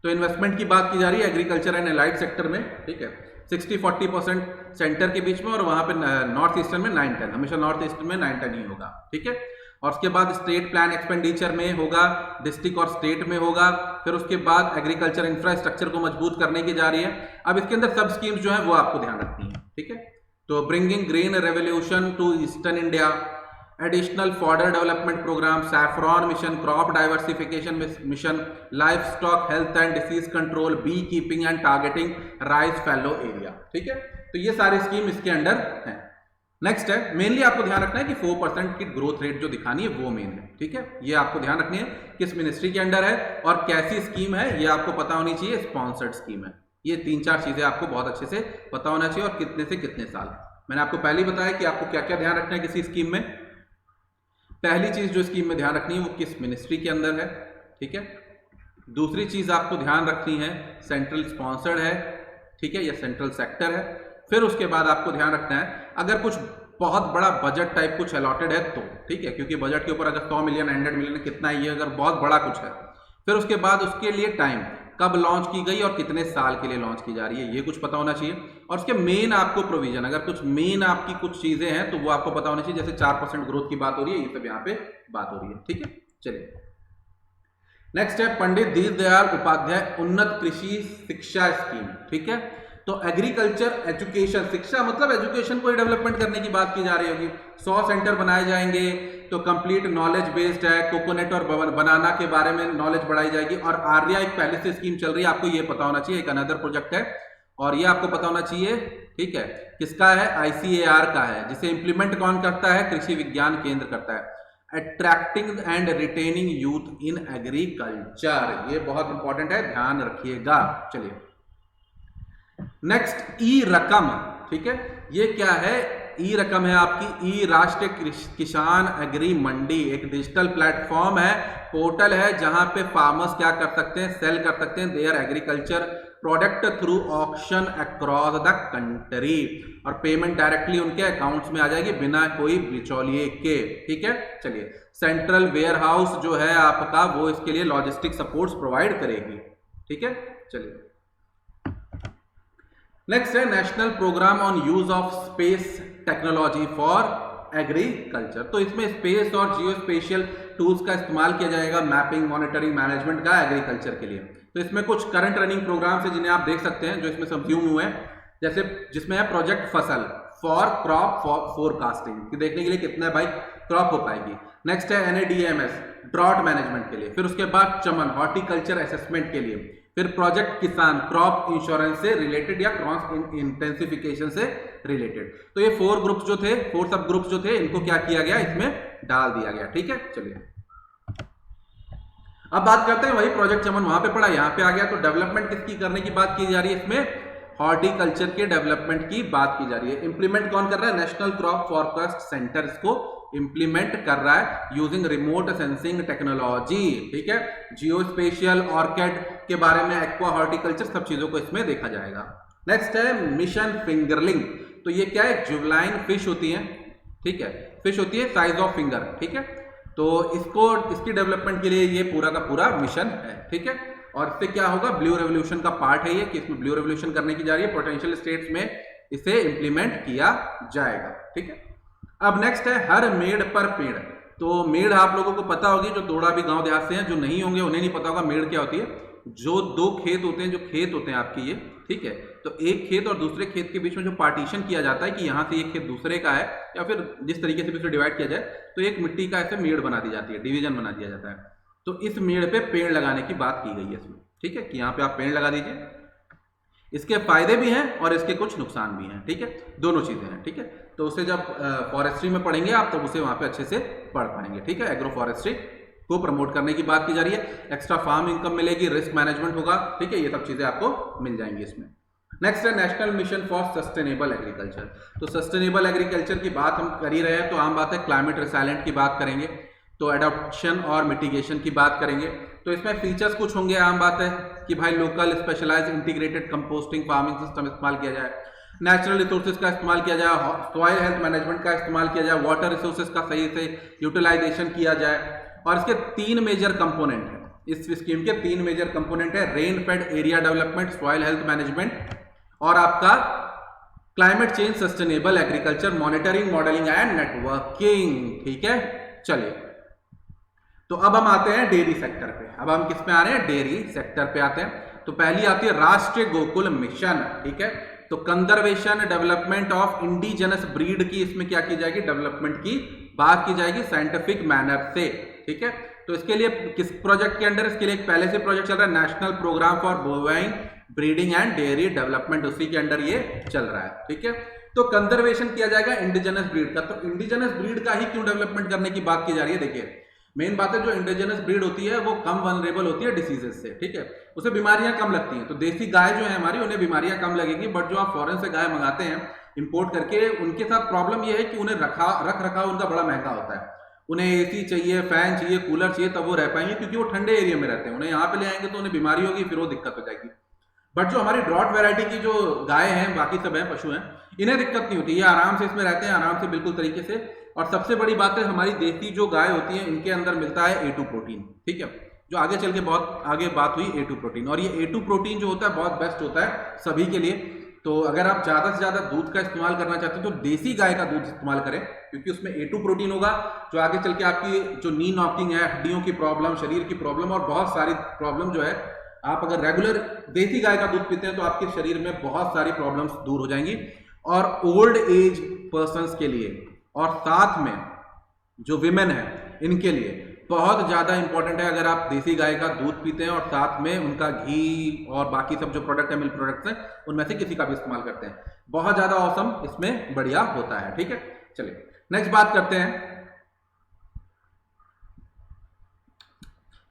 तो इन्वेस्टमेंट की बात की जा रही है एग्रीकल्चर एंड एलाइड सेक्टर में, ठीक है। 60-40% सेंटर के बीच में और वहां पे नॉर्थ ईस्टर्न में 9-10, हमेशा नॉर्थ ईस्टर्न में 9-10 ही होगा, ठीक है। और उसके बाद स्टेट प्लान एक्सपेंडिचर में होगा, डिस्ट्रिक्ट और स्टेट में होगा। फिर उसके बाद एग्रीकल्चर इंफ्रास्ट्रक्चर को मजबूत करने की जा रही है। अब इसके अंदर सब स्कीम्स जो है वो आपको ध्यान रखनी है, ठीक है। तो bringing green revolution to eastern India, additional fodder development programme, saffron mission, crop diversification mission, livestock health and disease control, beekeeping and targeting rice fallow area, ठीक है। तो ये सारी स्कीम इसके अंडर है। नेक्स्ट है, मेनली आपको ध्यान रखना है कि 4% की ग्रोथ रेट जो दिखानी है वो मेन है, ठीक है। ये आपको ध्यान रखनी है किस मिनिस्ट्री के अंडर है और कैसी स्कीम है, ये आपको पता होनी चाहिए। स्पॉन्सर्ड स्कीम है, ये 3-4 चीजें आपको बहुत अच्छे से पता होना चाहिए। और कितने से कितने साल, मैंने आपको पहले ही बताया कि आपको क्या क्या ध्यान रखना है किसी स्कीम में। पहली चीज जो स्कीम में ध्यान रखनी है वो किस मिनिस्ट्री के अंदर है, ठीक है। दूसरी चीज आपको ध्यान रखनी है सेंट्रल स्पॉन्सर्ड है, ठीक है, या सेंट्रल सेक्टर है। फिर उसके बाद आपको ध्यान रखना है अगर कुछ बहुत बड़ा बजट टाइप कुछ अलॉटेड है तो, ठीक है, क्योंकि बजट के ऊपर अगर 100 मिलियन 100 मिलियन कितना ही है, अगर बहुत बड़ा कुछ है। फिर उसके बाद उसके लिए टाइम कब लॉन्च की गई और कितने साल के लिए लॉन्च की जा रही है, ये कुछ पता होना चाहिए। और उसके मेन आपको प्रोविजन, अगर कुछ मेन आपकी कुछ चीजें हैं तो वो आपको पता होना चाहिए। जैसे 4% ग्रोथ की बात हो रही है, ये सब यहाँ पे बात हो रही है, ठीक है। चलिए नेक्स्ट है पंडित दीनदयाल उपाध्याय उन्नत कृषि शिक्षा स्कीम, ठीक है। तो एग्रीकल्चर एजुकेशन, शिक्षा मतलब एजुकेशन को डेवलपमेंट करने की बात की जा रही होगी। 100 सेंटर बनाए जाएंगे, तो कंप्लीट नॉलेज बेस्ड है, कोकोनट और बनाना के बारे में नॉलेज बढ़ाई जाएगी। और आर्या एक पहले से स्कीम चल रही है, आपको ये पता होना चाहिए, एक अनदर प्रोजेक्ट है और ये आपको पता होना चाहिए, ठीक है। किसका है, आईसीएआर का है, जिसे इंप्लीमेंट कौन करता है, कृषि विज्ञान केंद्र करता है। Attracting and retaining youth in agriculture, ये बहुत इंपॉर्टेंट है, ध्यान रखिएगा। चलिए नेक्स्ट, ई रकम, ठीक है। ये क्या है, ई रकम है आपकी, ई राष्ट्रीय किसान एग्री मंडी एक डिजिटल प्लेटफॉर्म है, पोर्टल है, जहां पे फार्मर्स क्या कर सकते हैं, सेल कर सकते हैं their agriculture product through auction across the country, और पेमेंट डायरेक्टली उनके अकाउंट्स में आ जाएगी बिना कोई बिचौलिए के। ठीक है, चलिए सेंट्रल वेयर हाउस जो है आपका वो इसके लिए लॉजिस्टिक सपोर्ट्स प्रोवाइड करेगी। ठीक है, चलिए नेक्स्ट है national programme on use of space technology for agriculture. तो इसमें स्पेस और जियो स्पेशियल टूल्स का इस्तेमाल किया जाएगा मैपिंग, मॉनिटरिंग, मैनेजमेंट का एग्रीकल्चर के लिए। तो इसमें कुछ करंट रनिंग प्रोग्राम्स हैं जिन्हें आप देख सकते हैं जो इसमें सबज्यूम हुए हैं, जैसे जिसमें है प्रोजेक्ट फसल फॉर क्रॉप फोरकास्टिंग कि देखने के लिए कितना भाई क्रॉप हो पाएगी। नेक्स्ट है NADMS ड्रॉट मैनेजमेंट के लिए, फिर उसके बाद चमन हॉर्टिकल्चर असेसमेंट के लिए, फिर प्रोजेक्ट किसान क्रॉप इंश्योरेंस से रिलेटेड या क्रॉप इंटेंसिफिकेशन से रिलेटेड। तो ये 4 ग्रुप्स जो थे, 4 सब ग्रुप्स जो थे, इनको क्या किया गया, इसमें डाल दिया गया। ठीक है, चलिए अब बात करते हैं, वही प्रोजेक्ट चमन वहां पे पड़ा, यहां पे आ गया। तो डेवलपमेंट किसकी करने की बात की जा रही है, इसमें हॉर्टिकल्चर के डेवलपमेंट की बात की जा रही है। इंप्लीमेंट कौन कर रहा है, नेशनल क्रॉप फॉरकास्ट सेंटर इसको इंप्लीमेंट कर रहा है यूजिंग रिमोट सेंसिंग टेक्नोलॉजी। ठीक है, जियो स्पेशियल, ऑर्किड के बारे में, एक्वा हॉर्टिकल्चर, सब चीजों को इसमें देखा जाएगा। नेक्स्ट है मिशन फिंगरलिंग। तो ये क्या है, जुवलाइन फिश होती है। ठीक है, फिश होती है साइज ऑफ फिंगर। ठीक है, तो इसकी डेवलपमेंट के लिए ये पूरा का पूरा मिशन है। ठीक है, और इससे क्या होगा, ब्लू रेवोल्यूशन का पार्ट है ये, कि इसमें ब्लू रेवोल्यूशन करने की जा रही है, पोटेंशियल स्टेट्स में इसे इंप्लीमेंट किया जाएगा। ठीक है, अब नेक्स्ट है हर मेड़ पर पेड़। तो मेड़ आप लोगों को पता होगी, जो थोड़ा भी गांव देहात से हैं, जो नहीं होंगे उन्हें नहीं पता होगा मेड़ क्या होती है। जो 2 खेत होते हैं, जो खेत होते हैं आपके ये, ठीक है, तो एक खेत और दूसरे खेत के बीच में जो पार्टीशन किया जाता है कि यहाँ से एक खेत दूसरे का है, या फिर जिस तरीके से भी उसे डिवाइड किया जाए, तो एक मिट्टी का ऐसे मेड़ बना दी जाती है, डिवीजन बना दिया जाता है। तो इस मेड़ पे पेड़ लगाने की बात की गई है इसमें। ठीक है, कि यहाँ पे आप पेड़ लगा दीजिए। इसके फायदे भी हैं और इसके कुछ नुकसान भी हैं। ठीक है, दोनों चीजें हैं। ठीक है, तो उसे जब फॉरेस्ट्री में पढ़ेंगे आप, तब उसे वहां पे अच्छे से पढ़ पाएंगे। ठीक है, एग्रो फॉरेस्ट्री को प्रमोट करने की बात की जा रही है, एक्स्ट्रा फार्म इनकम मिलेगी, रिस्क मैनेजमेंट होगा। ठीक है, ये सब चीजें आपको मिल जाएंगी इसमें। नेक्स्ट है national mission for sustainable agriculture. तो सस्टेनेबल एग्रीकल्चर की बात हम कर ही रहे हैं, तो आम बात है क्लाइमेट रिसाइलेंट की बात करेंगे, तो एडॉप्शन और मिटिगेशन की बात करेंगे। तो इसमें फीचर्स कुछ होंगे, आम बात है कि भाई local specialise integrated composting farming system इस्तेमाल किया जाए, नेचुरल रिसोर्सेज का इस्तेमाल किया जाए, सॉइल हेल्थ मैनेजमेंट का इस्तेमाल किया जाए, वाटर रिसोर्सेज का सही से यूटिलाइजेशन किया जाए। और इसके 3 मेजर कंपोनेंट है, इस स्कीम के 3 मेजर कंपोनेंट है, rain fade area development, soil health management, और आपका climate change sustainable agriculture monitoring, modelling and networking. ठीक है, चलिए तो अब हम आते हैं डेयरी सेक्टर पे। अब हम किस पे आ रहे हैं, डेयरी सेक्टर पे आते हैं। तो पहली आती है राष्ट्रीय गोकुल मिशन। ठीक है, तो conservation development of indigenous breed की इसमें क्या की जाएगी, डेवलपमेंट की बात की जाएगी साइंटिफिक मैनर से। ठीक है, तो इसके लिए किस प्रोजेक्ट के अंडर, इसके लिए एक पहले से प्रोजेक्ट चल रहा है, national programme for bovine breeding and dairy development, उसी के अंडर ये चल रहा है। ठीक है, तो कंजर्वेशन किया जाएगा इंडिजिनस ब्रीड का। तो इंडिजिनस ब्रीड का ही क्यों डेवलपमेंट करने की बात की जा रही है, देखिए मेन बात है, जो इंडिजिनस ब्रीड होती है वो कम वनरेबल होती है डिसीजेस से। ठीक है, उसे बीमारियां कम लगती हैं। तो देसी गाय जो है हमारी, उन्हें बीमारियां कम लगेंगी, बट जो आप फॉरेन से गाय मंगाते हैं इंपोर्ट करके, उनके साथ प्रॉब्लम ये है कि उन्हें रख रखाव उनका बड़ा महंगा होता है। उन्हें AC चाहिए, फैन चाहिए, कूलर चाहिए, तब वो रह पाएंगे, क्योंकि वो ठंडे एरिया में रहते हैं। उन्हें यहाँ पे ले आएंगे तो उन्हें बीमारी होगी, फिर वो दिक्कत हो जाएगी। बट जो हमारी ड्रॉट वैरायटी की जो गाय हैं, बाकी सब हैं, पशु हैं, इन्हें दिक्कत नहीं होती, ये आराम से इसमें रहते हैं, आराम से बिल्कुल तरीके से। और सबसे बड़ी बात है, हमारी देसी जो गाय होती है, इनके अंदर मिलता है A2 प्रोटीन। ठीक है, जो आगे चल के बहुत आगे बात हुई A2 प्रोटीन, और ये A2 प्रोटीन जो होता है बहुत बेस्ट होता है सभी के लिए। तो अगर आप ज्यादा से ज्यादा दूध का इस्तेमाल करना चाहते हैं, तो देसी गाय का दूध इस्तेमाल करें, क्योंकि उसमें A2 प्रोटीन होगा, जो आगे चल के आपकी जो नी नॉकिंग है, हड्डियों की प्रॉब्लम, शरीर की प्रॉब्लम और बहुत सारी प्रॉब्लम जो है, आप अगर रेगुलर देसी गाय का दूध पीते हैं तो आपके शरीर में बहुत सारी प्रॉब्लम्स दूर हो जाएंगी। और ओल्ड एज पर्संस के लिए, और साथ में जो विमेन है, इनके लिए बहुत ज्यादा इंपॉर्टेंट है अगर आप देसी गाय का दूध पीते हैं और साथ में उनका घी और बाकी सब जो प्रोडक्ट है, मिल्क प्रोडक्ट्स हैं, उनमें से किसी का भी इस्तेमाल करते हैं, बहुत ज्यादा औसम इसमें बढ़िया होता है। ठीक है, चलिए नेक्स्ट बात करते हैं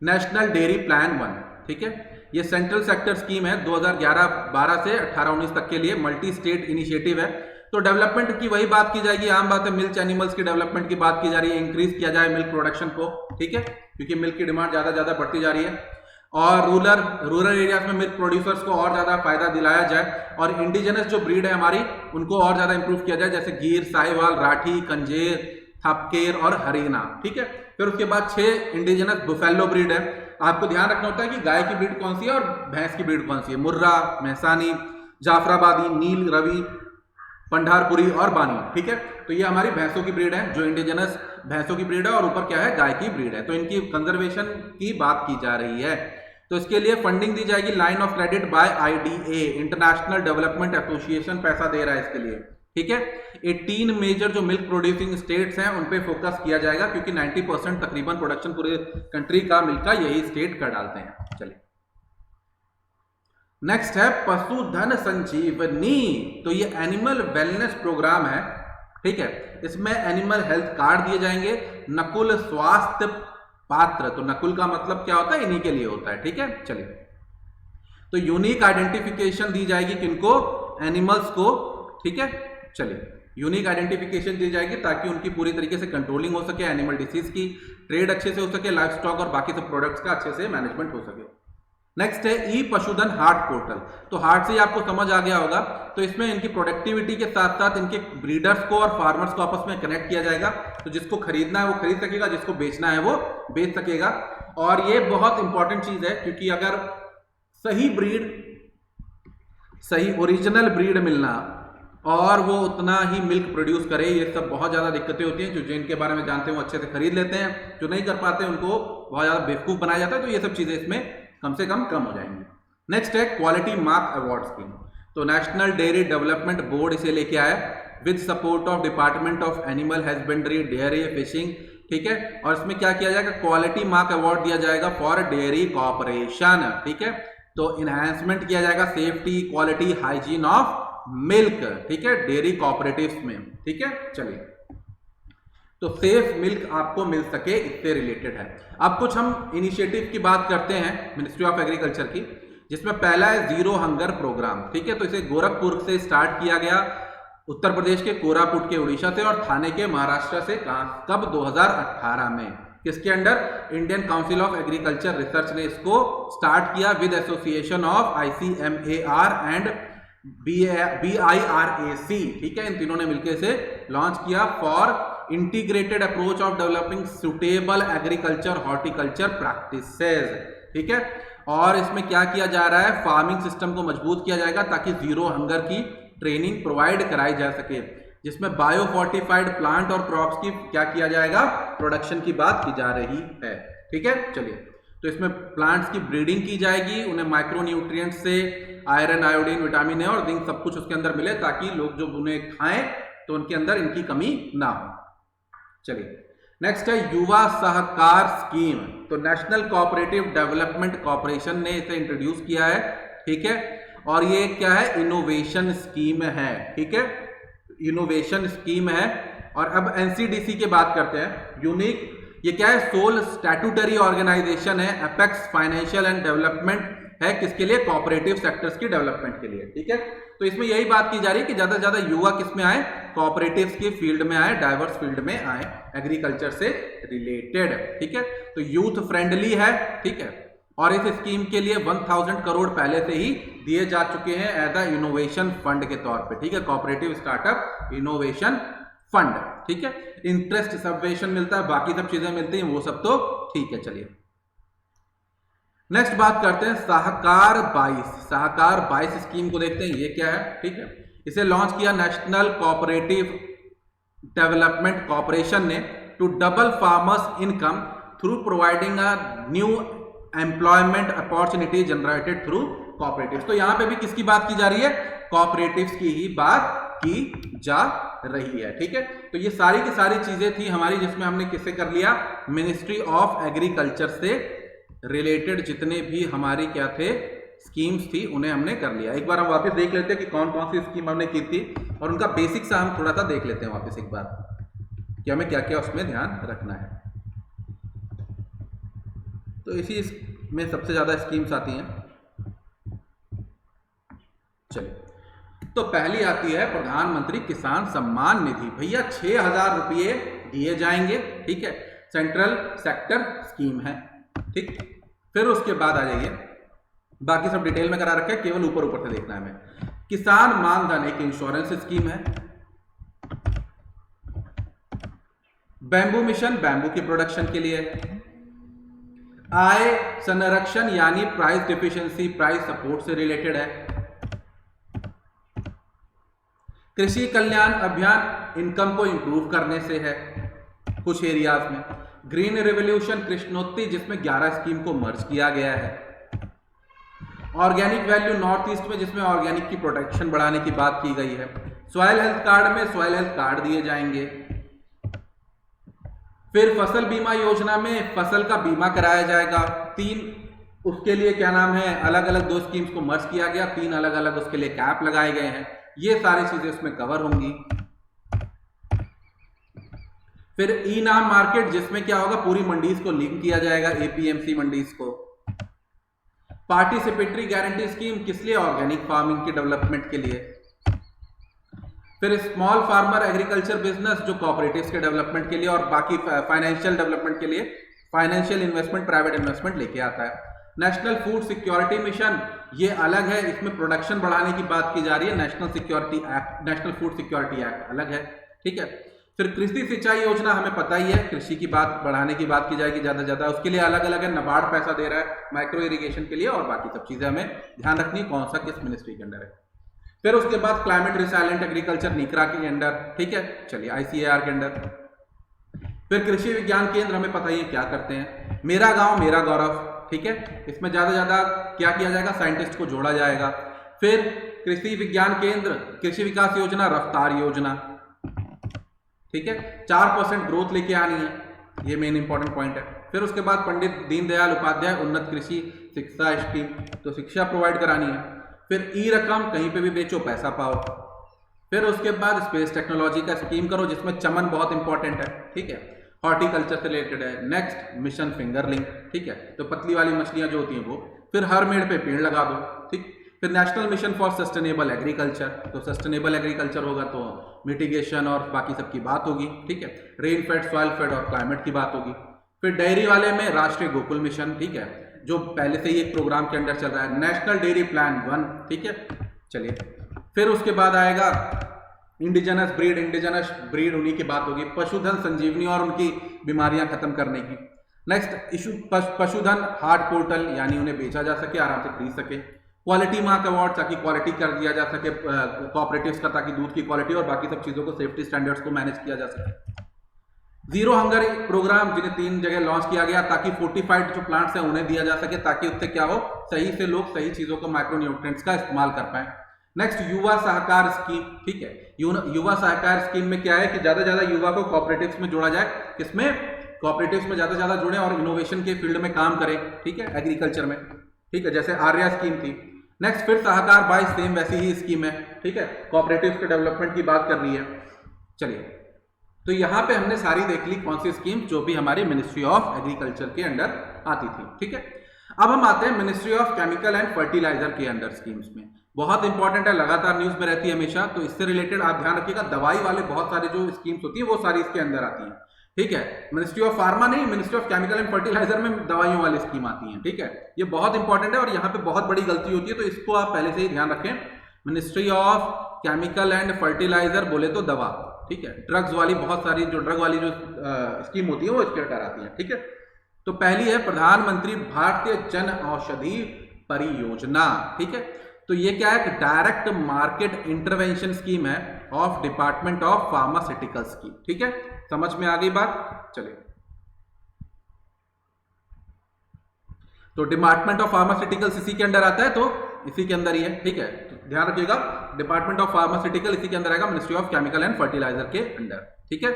नेशनल डेयरी प्लान 1। ठीक है, ये सेंट्रल सेक्टर स्कीम है, 2011-12 से 18-19 तक के लिए मल्टी स्टेट इनिशिएटिव है। तो डेवलपमेंट की वही बात की जाएगी, आम बात है, मिल्क एनिमल्स की डेवलपमेंट की बात की जा रही है, इंक्रीज किया जाए मिल्क प्रोडक्शन को, ठीक है, क्योंकि मिल्क की डिमांड ज्यादा बढ़ती जा रही है, और रूरल एरियाज में मिल्क प्रोड्यूसर्स को और ज्यादा फायदा दिलाया जाए, और इंडिजिनस जो ब्रीड है हमारी उनको और ज्यादा इंप्रूव किया जाए, जैसे गिर, साहिवाल, राठी, कंजेर, थपकेर और हरियाणा, ठीक है। फिर उसके बाद 6 इंडिजिनस बुफेलो ब्रीड है। आपको ध्यान रखना होता है कि गाय की ब्रीड कौन सी है और भैंस की ब्रीड कौन सी है। मुर्रा, महसानी, जाफराबादी, नील, रवि, पंढारपुरी और बानी, ठीक है। तो ये हमारी भैंसों की ब्रीड है, जो इंडिजिनस भैंसों की ब्रीड है, और ऊपर क्या है, गाय की ब्रीड है। तो इनकी कंजर्वेशन की बात की जा रही है। तो इसके लिए फंडिंग दी जाएगी, line of credit by IDA, international development association पैसा दे रहा है इसके लिए, ठीक है। 18 मेजर जो मिल्क प्रोड्यूसिंग स्टेट्स हैं उन पे फोकस किया जाएगा, क्योंकि 90% तकरीबन प्रोडक्शन पूरे कंट्री का मिल्क का यही स्टेट कर डालते हैं। चलिए नेक्स्ट है पशुधन संजीवनी। तो ये एनिमल वेलनेस प्रोग्राम है, ठीक है। इसमें एनिमल हेल्थ कार्ड दिए जाएंगे, नकुल स्वास्थ्य पात्र, तो नकुल का मतलब क्या होता है, इन्हीं के लिए होता है, ठीक है। चलिए तो यूनिक आइडेंटिफिकेशन दी जाएगी किनको, एनिमल्स को, ठीक है। चलिए यूनिक आइडेंटिफिकेशन दी जाएगी ताकि उनकी पूरी तरीके से कंट्रोलिंग हो सके, एनिमल डिसीज की ट्रेड अच्छे से हो सके, लाइफ स्टॉक और बाकी सब प्रोडक्ट्स का अच्छे से मैनेजमेंट हो सके। नेक्स्ट है ई पशुधन हार्ट पोर्टल। तो हार्ट से आपको समझ आ गया होगा, तो इसमें इनकी प्रोडक्टिविटी के साथ साथ इनके ब्रीडर्स को और फार्मर्स को आपस में कनेक्ट किया जाएगा। तो जिसको खरीदना है वो खरीद सकेगा, जिसको बेचना है वो बेच सकेगा। और ये बहुत इंपॉर्टेंट चीज है, क्योंकि अगर सही ब्रीड, सही ओरिजिनल ब्रीड मिलना और वो उतना ही मिल्क प्रोड्यूस करे, ये सब बहुत ज्यादा दिक्कतें होती हैं। जो जिनके बारे में जानते हैं वो अच्छे से खरीद लेते हैं, जो नहीं कर पाते उनको बहुत ज्यादा बेवकूफ बनाया जाता है। तो ये सब चीजें इसमें कम से कम हो जाएंगी। नेक्स्ट है क्वालिटी मार्क अवार्ड स्कीम। तो नेशनल डेयरी डेवलपमेंट बोर्ड इसे लेके आया, with support of department of animal husbandry, dairy, fishing, ठीक है। और इसमें क्या किया जाएगा, क्वालिटी मार्क अवार्ड दिया जाएगा फॉर डेयरी कॉर्पोरेशन, ठीक है। तो इनहैंसमेंट किया जाएगा safety, quality, hygiene of milk, ठीक है, डेयरी कॉपरेटिव्स में, ठीक है। चलिए तो सेफ मिल्क आपको मिल सके, इससे रिलेटेड है। अब कुछ हम इनिशिएटिव की बात करते हैं मिनिस्ट्री ऑफ एग्रीकल्चर की, जिसमें पहला है जीरो हंगर प्रोग्राम, ठीक है। तो इसे गोरखपुर से स्टार्ट किया गया, उत्तर प्रदेश के कोरापुट के उड़ीसा से, और थाने के महाराष्ट्र से। कब, 2018 में। किसके under, Indian council of agriculture research ने इसको स्टार्ट किया, with association of ICMAR and BIRAC, ठीक है। इन तीनों ने मिलकर इसे लॉन्च किया for integrated approach of developing suitable agriculture horticulture practices, ठीक है। और इसमें क्या किया जा रहा है, फार्मिंग सिस्टम को मजबूत किया जाएगा ताकि जीरो हंगर की ट्रेनिंग प्रोवाइड कराई जा सके, जिसमें बायो फोर्टिफाइड प्लांट और क्रॉप्स की क्या किया जाएगा, प्रोडक्शन की बात की जा रही है, ठीक है। चलिए तो इसमें प्लांट्स की ब्रीडिंग की जाएगी, उन्हें माइक्रो न्यूट्रिएंट्स से आयरन, आयोडीन, विटामिन ए और जिंक सब कुछ उसके अंदर मिले, ताकि लोग जो उन्हें खाएं तो उनके अंदर इनकी कमी ना हो। चलिए नेक्स्ट है युवा सहकार स्कीम। तो नेशनल कोऑपरेटिव डेवलपमेंट कॉर्पोरेशन ने इसे इंट्रोड्यूस किया है, ठीक है। और ये क्या है, इनोवेशन स्कीम है, ठीक है, इनोवेशन स्कीम है। और अब NCDC की बात करते हैं, यूनिक, ये क्या है, सोल स्टैट्यूटरी ऑर्गेनाइजेशन है, अपेक्स फाइनेंशियल एंड डेवलपमेंट है, किसके लिए, कोऑपरेटिव सेक्टर्स की डेवलपमेंट के लिए, ठीक है। तो इसमें यही बात की जा रही है कि ज्यादा से ज्यादा युवा किसमें आए, कोऑपरेटिव्स की फील्ड में आए, डाइवर्स फील्ड में आए, एग्रीकल्चर से रिलेटेड, ठीक है। तो यूथ फ्रेंडली है, ठीक है। और इस स्कीम के लिए 1000 करोड़ पहले से ही दिए जा चुके हैं एज अ इनोवेशन फंड के तौर पे, ठीक है, कोऑपरेटिव स्टार्टअप इनोवेशन फंड, ठीक है। इंटरेस्ट सब्वेशन मिलता है, बाकी सब चीजें मिलती हैं, वो सब तो ठीक है। चलिए नेक्स्ट बात करते हैं सहकार 22। सहकार 22 स्कीम को देखते हैं, ये क्या है, ठीक है। इसे लॉन्च किया नेशनल कोऑपरेटिव डेवलपमेंट कॉर्पोरेशन ने to double farmers income through providing a new employment opportunity generated through cooperatives. तो यहां पे भी किसकी बात की जा रही है, कोऑपरेटिव्स की ही बात की जा रही है, ठीक है। तो ये सारी की सारी चीजें थी हमारी, जिसमें हमने किससे कर लिया, मिनिस्ट्री ऑफ एग्रीकल्चर से रिलेटेड जितने भी हमारी क्या थे स्कीम्स थी, उन्हें हमने कर लिया। एक बार हम वापस देख लेते हैं कि कौन कौन सी स्कीम हमने की थी, और उनका बेसिक सा हम थोड़ा सा देख लेते हैं वापस एक बार, कि हमें क्या क्या उसमें ध्यान रखना है। तो इसी में सबसे ज्यादा स्कीम्स आती हैं। चलिए तो पहली आती है प्रधानमंत्री किसान सम्मान निधि। भैया 6,000 रुपये दिए जाएंगे, ठीक है, सेंट्रल सेक्टर स्कीम है, ठीक। फिर उसके बाद आ जाइए, बाकी सब डिटेल में करा रखा है, केवल ऊपर ऊपर से देखना है हमें। किसान मानधन एक इंश्योरेंस स्कीम है। बैम्बू मिशन बैम्बू की प्रोडक्शन के लिए। आय संरक्षण यानी प्राइस डिफिशिएंसी, प्राइस सपोर्ट से रिलेटेड है। कृषि कल्याण अभियान इनकम को इंप्रूव करने से है कुछ एरियाज में। ग्रीन रेवोल्यूशन कृष्णोत्ती, जिसमें 11 स्कीम को मर्ज किया गया है। ऑर्गेनिक वैल्यू नॉर्थ ईस्ट में, जिसमें ऑर्गेनिक की प्रोटेक्शन बढ़ाने की बात की गई है। सॉइल हेल्थ कार्ड में सॉइल हेल्थ कार्ड दिए जाएंगे। फिर फसल बीमा योजना में फसल का बीमा कराया जाएगा। 3 उसके लिए क्या नाम है, अलग अलग 2 स्कीम्स को मर्ज किया गया, 3 अलग अलग उसके लिए कैप लगाए गए हैं। ये सारी चीजें उसमें कवर होंगी। फिर ई नाम मार्केट, जिसमें क्या होगा, पूरी मंडीज को लिंक किया जाएगा, एपीएमसी मंडीज को। पार्टिसिपेटरी गारंटी स्कीम किस लिए, ऑर्गेनिक फार्मिंग के डेवलपमेंट के लिए। फिर स्मॉल फार्मर एग्रीकल्चर बिजनेस, जो कोऑपरेटिव्स के डेवलपमेंट के लिए और बाकी फाइनेंशियल डेवलपमेंट के लिए फाइनेंशियल इन्वेस्टमेंट, प्राइवेट इन्वेस्टमेंट लेके आता है। नेशनल फूड सिक्योरिटी मिशन, ये अलग है, इसमें प्रोडक्शन बढ़ाने की बात की जा रही है। National security act, national food security act अलग है, ठीक है। फिर कृषि सिंचाई योजना, हमें पता ही है, कृषि की बात बढ़ाने की बात की जाएगी ज्यादा ज्यादा, उसके लिए अलग अलग है। नाबार्ड पैसा दे रहा है माइक्रो इरिगेशन के लिए, और बाकी सब चीजें हमें ध्यान रखनी, कौन सा किस मिनिस्ट्री के अंडर है। फिर उसके बाद क्लाइमेट रिसाइलेंट एग्रीकल्चर नीकरा के अंडर, ठीक है, चलिए आईसीएआर के अंडर। फिर कृषि विज्ञान केंद्र, हमें पता ही है क्या करते हैं। मेरा गांव मेरा गौरव, ठीक है, इसमें ज्यादा ज्यादा क्या किया जाएगा, साइंटिस्ट को जोड़ा जाएगा। फिर कृषि विज्ञान केंद्र, कृषि विकास योजना, रफ्तार योजना, ठीक है, 4% ग्रोथ लेके आनी है, ये मेन इंपॉर्टेंट पॉइंट है। फिर उसके बाद पंडित दीनदयाल उपाध्याय उन्नत कृषि शिक्षा स्कीम, तो शिक्षा प्रोवाइड करानी है। फिर ई रकम, कहीं पे भी बेचो पैसा पाओ। फिर उसके बाद स्पेस टेक्नोलॉजी का स्कीम करो, जिसमें चमन बहुत इंपॉर्टेंट है, ठीक है, हॉर्टिकल्चर से रिलेटेड है। नेक्स्ट मिशन फिंगरलिंग, ठीक है, तो पतली वाली मछलियां जो होती हैं वो। फिर हर मेड़ पे पेड़ लगा दो, ठीक। फिर national mission for sustainable agriculture, तो सस्टेनेबल एग्रीकल्चर होगा तो मिटिगेशन और बाकी सब की बात होगी, ठीक है। रेन फेड, सॉइल फेड और क्लाइमेट की बात होगी। फिर डेयरी वाले में राष्ट्रीय गोकुल मिशन, ठीक है, जो पहले से ही एक प्रोग्राम के अंडर चल रहा है। नेशनल डेयरी प्लान 1, ठीक है, चलिए। फिर उसके बाद आएगा इंडिजिनस ब्रीड उन्हीं की बात होगी। पशुधन संजीवनी और उनकी बीमारियां खत्म करने की। नेक्स्ट इशू पशुधन हार्ट पोर्टल, यानी उन्हें बेचा जा सके, आराम से खरीद सके। क्वालिटी मार्क अवार्ड, ताकि क्वालिटी कर दिया जा सके कोऑपरेटिव्स का, ताकि दूध की क्वालिटी और बाकी सब चीजों को, सेफ्टी स्टैंडर्ड्स को मैनेज किया जा सके। जीरो हंगर प्रोग्राम, जिन्हें 3 जगह लॉन्च किया गया, ताकि फोर्टिफाइड जो प्लांट्स हैं उन्हें दिया जा सके, ताकि उससे क्या हो, सही से लोग सही चीजों को, माइक्रोन्यूट्रिएंट्स का इस्तेमाल कर पाए। नेक्स्ट युवा सहकार स्कीम, ठीक है, युवा सहकार स्कीम में क्या है कि ज्यादा से ज्यादा युवा को कोऑपरेटिव्स में जोड़ा जाए। किसमें, कोऑपरेटिव्स में ज्यादा से ज्यादा जुड़े और इनोवेशन के फील्ड में काम करें, ठीक है, एग्रीकल्चर में, ठीक है, जैसे आर्या स्कीम थी। नेक्स्ट फिर सहकार 22 सेम वैसी ही स्कीम है, ठीक है, कोऑपरेटिव्स के डेवलपमेंट की बात कर रही है। चलिए, तो यहां पे हमने सारी देख ली कौन सी स्कीम जो भी हमारी मिनिस्ट्री ऑफ एग्रीकल्चर के अंडर आती थी, ठीक है। अब हम आते हैं ministry of chemical and fertiliser के अंडर स्कीम्स में। बहुत इंपॉर्टेंट है, लगातार न्यूज में रहती है हमेशा, तो इससे रिलेटेड आप ध्यान रखिएगा। दवाई वाले बहुत सारे जो स्कीम्स होती है वो सारी इसके अंदर आती है, ठीक है। मिनिस्ट्री ऑफ फार्मा नहीं, ministry of chemical and fertiliser में दवाइयों वाली स्कीम आती है, ठीक है। ये बहुत इंपॉर्टेंट है और यहाँ पे बहुत बड़ी गलती होती है, तो इसको आप पहले से ही ध्यान रखें। Ministry of chemical and fertiliser बोले तो दवा, ठीक है, ड्रग्स वाली बहुत सारी जो ड्रग वाली जो स्कीम होती है वो इसके अंदर आती है, ठीक है। तो पहली है प्रधानमंत्री भारतीय जन औषधि परियोजना, ठीक है। तो ये क्या है, डायरेक्ट मार्केट इंटरवेंशन स्कीम है ऑफ डिपार्टमेंट ऑफ फार्मास्यूटिकल्स की, ठीक है। समझ में आ गई बात, चलिए। तो डिपार्टमेंट ऑफ फार्मास्यूटिकल्स इसी के अंदर आता है, तो इसी के अंदर ही है, ठीक है। तो ध्यान रखिएगा, डिपार्टमेंट ऑफ फार्मास्यूटिकल इसी के अंदर आएगा, ministry of chemical and fertiliser के अंदर, ठीक है।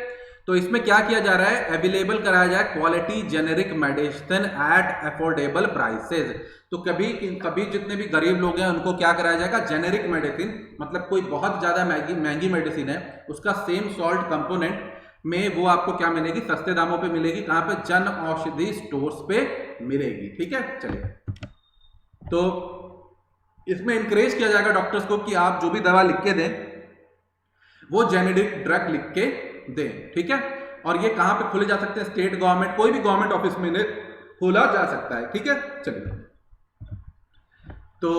तो इसमें क्या किया जा रहा है, अवेलेबल कराया जाए quality generic medicine at affordable prices. तो कभी जितने भी गरीब लोग हैं उनको क्या कराया जाएगा, जेनेरिक मेडिसिन, मतलब कोई बहुत ज्यादा महंगी मेडिसिन है, उसका सेम सॉल्ट कंपोनेंट में वो आपको क्या मिलेगी, सस्ते दामों पे मिलेगी। कहां पे, जन औषधि स्टोर्स पे मिलेगी, ठीक है। चलिए, तो इसमें इंकरेज किया जाएगा डॉक्टर्स को कि आप जो भी दवा लिख के दें वो जेनेरिक ड्रग लिख के दें, ठीक है। और ये कहां पे खोले जा सकते हैं? स्टेट गवर्नमेंट, कोई भी गवर्नमेंट ऑफिस में खोला जा सकता है, ठीक है। चलिए, तो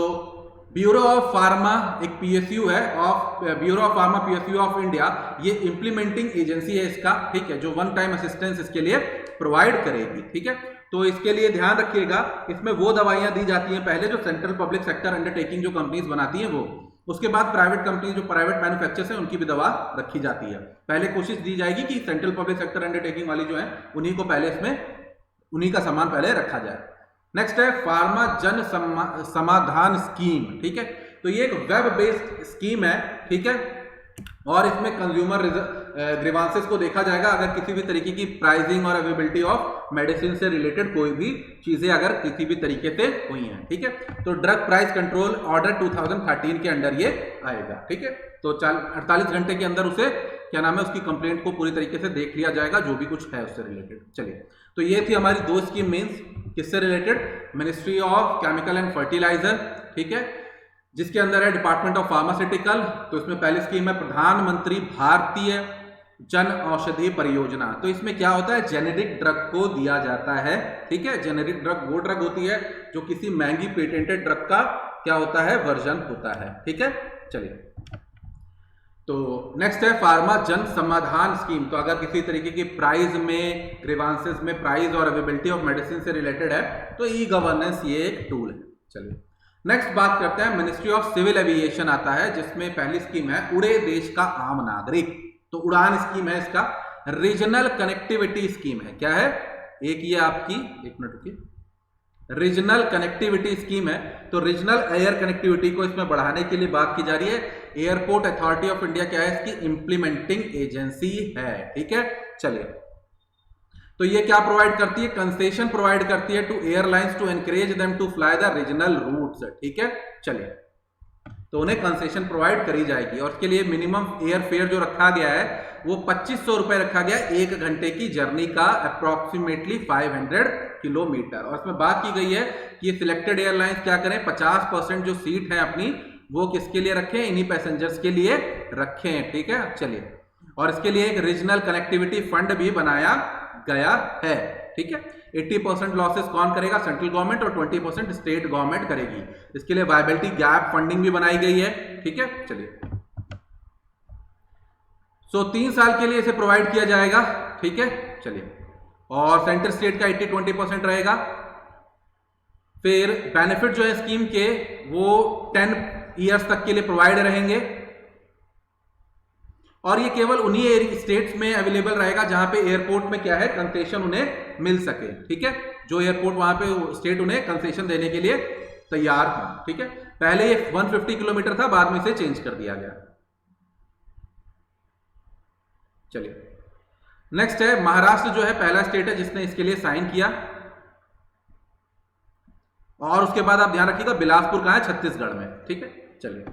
ब्यूरो ऑफ फार्मा एक पीएसयू है, bureau of pharma PSU of India, ये इंप्लीमेंटिंग एजेंसी है इसका, ठीक है, जो वन टाइम असिस्टेंस इसके लिए प्रोवाइड करेगी, ठीक है। तो इसके लिए ध्यान रखिएगा, इसमें वो दवाइयां दी जाती हैं पहले जो सेंट्रल पब्लिक सेक्टर अंडरटेकिंग जो कंपनीज बनाती हैं वो, उसके बाद प्राइवेट कंपनी जो प्राइवेट मैन्युफैक्चरर्स हैं उनकी भी दवा रखी जाती है। पहले कोशिश दी जाएगी कि सेंट्रल पब्लिक सेक्टर अंडरटेकिंग वाली जो है उन्हीं को पहले इसमें उन्हीं का सामान पहले रखा जाए। नेक्स्ट है फार्मा जन समाधान स्कीम, ठीक है। तो ये एक वेब बेस्ड स्कीम है, ठीक है, और इसमें कंज्यूमर ग्रीवांसेस को देखा जाएगा अगर किसी भी तरीके की प्राइसिंग और अवेलेबिलिटी ऑफ मेडिसिन से रिलेटेड कोई भी चीजें अगर किसी भी तरीके से हुई हैं, ठीक है। तो ड्रग प्राइस कंट्रोल ऑर्डर 2013 के अंडर ये आएगा, ठीक है। तो 48 घंटे के अंदर उसे क्या नाम है उसकी कंप्लेंट को पूरी तरीके से देख लिया जाएगा जो भी कुछ है उससे रिलेटेड। चलिए, तो ये थी हमारी दो स्कीम मीन्स किससे related? Ministry of chemical and fertiliser, ठीक है, जिसके अंदर है डिपार्टमेंट ऑफ फार्मास्यूटिकल। तो इसमें पहली स्कीम है प्रधानमंत्री भारतीय जन औषधि परियोजना। तो इसमें क्या होता है? जेनेरिक ड्रग को दिया जाता है, ठीक है। जेनेरिक ड्रग वो ड्रग होती है जो किसी महंगी पेटेंटेड ड्रग का क्या होता है? वर्जन होता है, ठीक है। चलिए, तो नेक्स्ट है फार्मा जन समाधान स्कीम। तो अगर किसी तरीके की प्राइस में ग्रीवांसेस में प्राइस और अवेलेबिलिटी ऑफ मेडिसिन से रिलेटेड है तो ई गवर्नेंस ये एक टूल है। चलिए, नेक्स्ट बात करते हैं मिनिस्ट्री ऑफ सिविल एविएशन आता है, जिसमें पहली स्कीम है उड़े देश का आम नागरिक। तो उड़ान स्कीम है इसका, रीजनल कनेक्टिविटी स्कीम है। क्या है? एक ये आपकी, एक मिनट रुकिए, रीजनल कनेक्टिविटी स्कीम है। तो रीजनल एयर कनेक्टिविटी को इसमें बढ़ाने के लिए बात की जा रही है। एयरपोर्ट अथॉरिटी ऑफ इंडिया क्या है? इसकी इंप्लीमेंटिंग एजेंसी है, ठीक है। चलिए, तो ये क्या प्रोवाइड करती है? कंसेशन प्रोवाइड करती है to airlines to encourage them to fly the regional routes, ठीक है। चलिए, तो उन्हें कंसेशन प्रोवाइड करी जाएगी और इसके लिए मिनिमम एयर फेयर जो रखा गया है वो 2500 रुपए रखा गया है 1 घंटे की जर्नी का, अप्रोक्सीमेटली 500 किलोमीटर। और इसमें बात की गई है कि सिलेक्टेड एयरलाइंस क्या करें, 50% जो सीट है अपनी वो किसके लिए रखें? इन्हीं पैसेंजर्स के लिए रखें, ठीक है। चलिए, और इसके लिए एक रीजनल कनेक्टिविटी फंड भी बनाया गया है, ठीक है। 80% लॉसेस कौन करेगा? सेंट्रल गवर्नमेंट, और 20% स्टेट गवर्नमेंट करेगी। इसके लिए वायबिलिटी गैप फंडिंग भी बनाई गई है, ठीक है। चलिए, 3 साल के लिए इसे प्रोवाइड किया जाएगा, ठीक है। चलिए, और सेंटर स्टेट का 80-20% रहेगा। फिर बेनिफिट जो है स्कीम के वो 10 ईयर्स तक के लिए प्रोवाइड रहेंगे और ये केवल उन्हीं स्टेट्स में अवेलेबल रहेगा जहां पे एयरपोर्ट में क्या है? कंसेशन उन्हें मिल सके, ठीक है। जो एयरपोर्ट वहां पे स्टेट उन्हें कंसेशन देने के लिए तैयार हो, ठीक है। पहले ये 150 किलोमीटर था, बाद में इसे चेंज कर दिया गया। चलिए, नेक्स्ट है महाराष्ट्र जो है पहला स्टेट है जिसने इसके लिए साइन किया। और उसके बाद आप ध्यान रखिएगा बिलासपुर कहां है? छत्तीसगढ़ में, ठीक है। चलिए,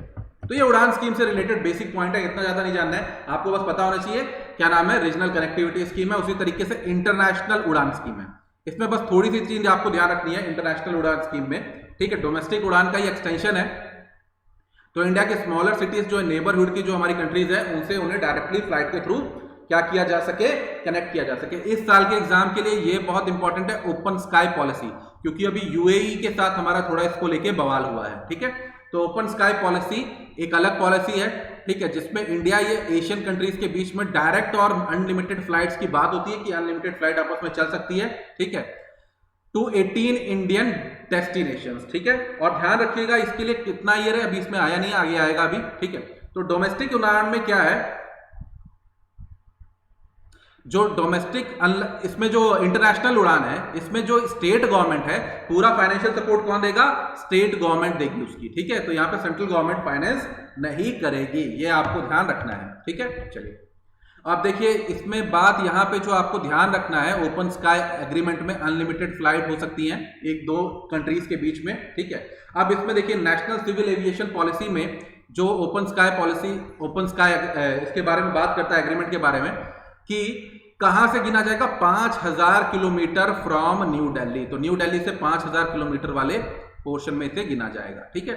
तो ये उड़ान स्कीम से रिलेटेड बेसिक पॉइंट है, इतना ज्यादा नहीं जानना है आपको, बस पता होना चाहिए क्या नाम है? रीजनल कनेक्टिविटी स्कीम है। उसी तरीके से इंटरनेशनल उड़ान स्कीम है, इसमें बस थोड़ी सी चीज आपको ध्यान रखनी है इंटरनेशनल उड़ान स्कीम में, ठीक है। डोमेस्टिक उड़ान का ही एक्सटेंशन है। तो इंडिया के स्मॉलर सिटीज जो है नेबरहुड की जो हमारी कंट्रीज है उनसे उन्हें डायरेक्टली फ्लाइट के थ्रू क्या किया जा सके? कनेक्ट किया जा सके। इस साल के एग्जाम के लिए ये बहुत इंपॉर्टेंट है ओपन स्काई पॉलिसी, क्योंकि अभी यूएई के साथ हमारा थोड़ा इसको लेके बवाल हुआ है, ठीक है। तो ओपन स्काई पॉलिसी एक अलग पॉलिसी है, ठीक है, जिसमें इंडिया ये एशियन कंट्रीज के बीच में डायरेक्ट और अनलिमिटेड फ्लाइट्स की बात होती है कि अनलिमिटेड फ्लाइट आपस में चल सकती है, ठीक है, टू 18 इंडियन डेस्टिनेशंस, ठीक है। और ध्यान रखिएगा इसके लिए कितना ईयर है, अभी इसमें आया नहीं, आगे आएगा अभी, ठीक है। तो डोमेस्टिक उड़ान में क्या है? जो डोमेस्टिक इसमें जो इंटरनेशनल उड़ान है इसमें जो स्टेट गवर्नमेंट है पूरा फाइनेंशियल सपोर्ट कौन देगा? स्टेट गवर्नमेंट देगी उसकी, ठीक है। तो यहां पे सेंट्रल गवर्नमेंट फाइनेंस नहीं करेगी, ये आपको ध्यान रखना है, ठीक है। चलिए, अब देखिए इसमें बात यहां पे जो आपको ध्यान रखना है, ओपन स्काई एग्रीमेंट में अनलिमिटेड फ्लाइट हो सकती हैं 1-2 कंट्रीज के बीच में, ठीक है। अब इसमें देखिए नेशनल सिविल एविएशन पॉलिसी में जो open sky policy, open sky इसके बारे में बात करता है, एग्रीमेंट के बारे में, कि कहां से गिना जाएगा? 5000 किलोमीटर फ्रॉम न्यू दिल्ली। तो न्यू दिल्ली से 5000 किलोमीटर वाले पोर्शन में से गिना जाएगा, ठीक है।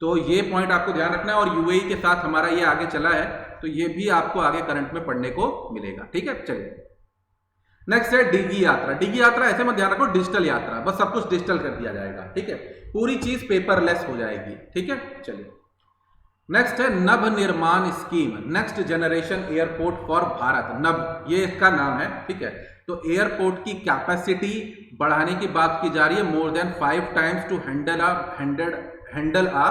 तो ये पॉइंट आपको ध्यान रखना है, और यूएई के साथ हमारा ये आगे चला है, तो ये भी आपको आगे करंट में पढ़ने को मिलेगा। ठीक है, चलिए नेक्स्ट है डिगी यात्रा। डिगी यात्रा ऐसे मत ध्यान रखो, डिजिटल यात्रा, बस सब कुछ डिजिटल कर दिया जाएगा। ठीक है, पूरी चीज पेपरलेस हो जाएगी। ठीक है, चलिए नेक्स्ट है नभ निर्माण scheme, next generation airport for Bharat. नभ ये इसका नाम है। ठीक है, तो एयरपोर्ट की कैपेसिटी बढ़ाने की बात की जा रही है, more than 5 times to handle a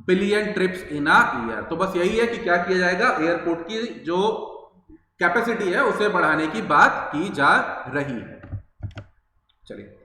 billion trips in a year. तो बस यही है कि क्या किया जाएगा, एयरपोर्ट की जो कैपेसिटी है उसे बढ़ाने की बात की जा रही है। चलिए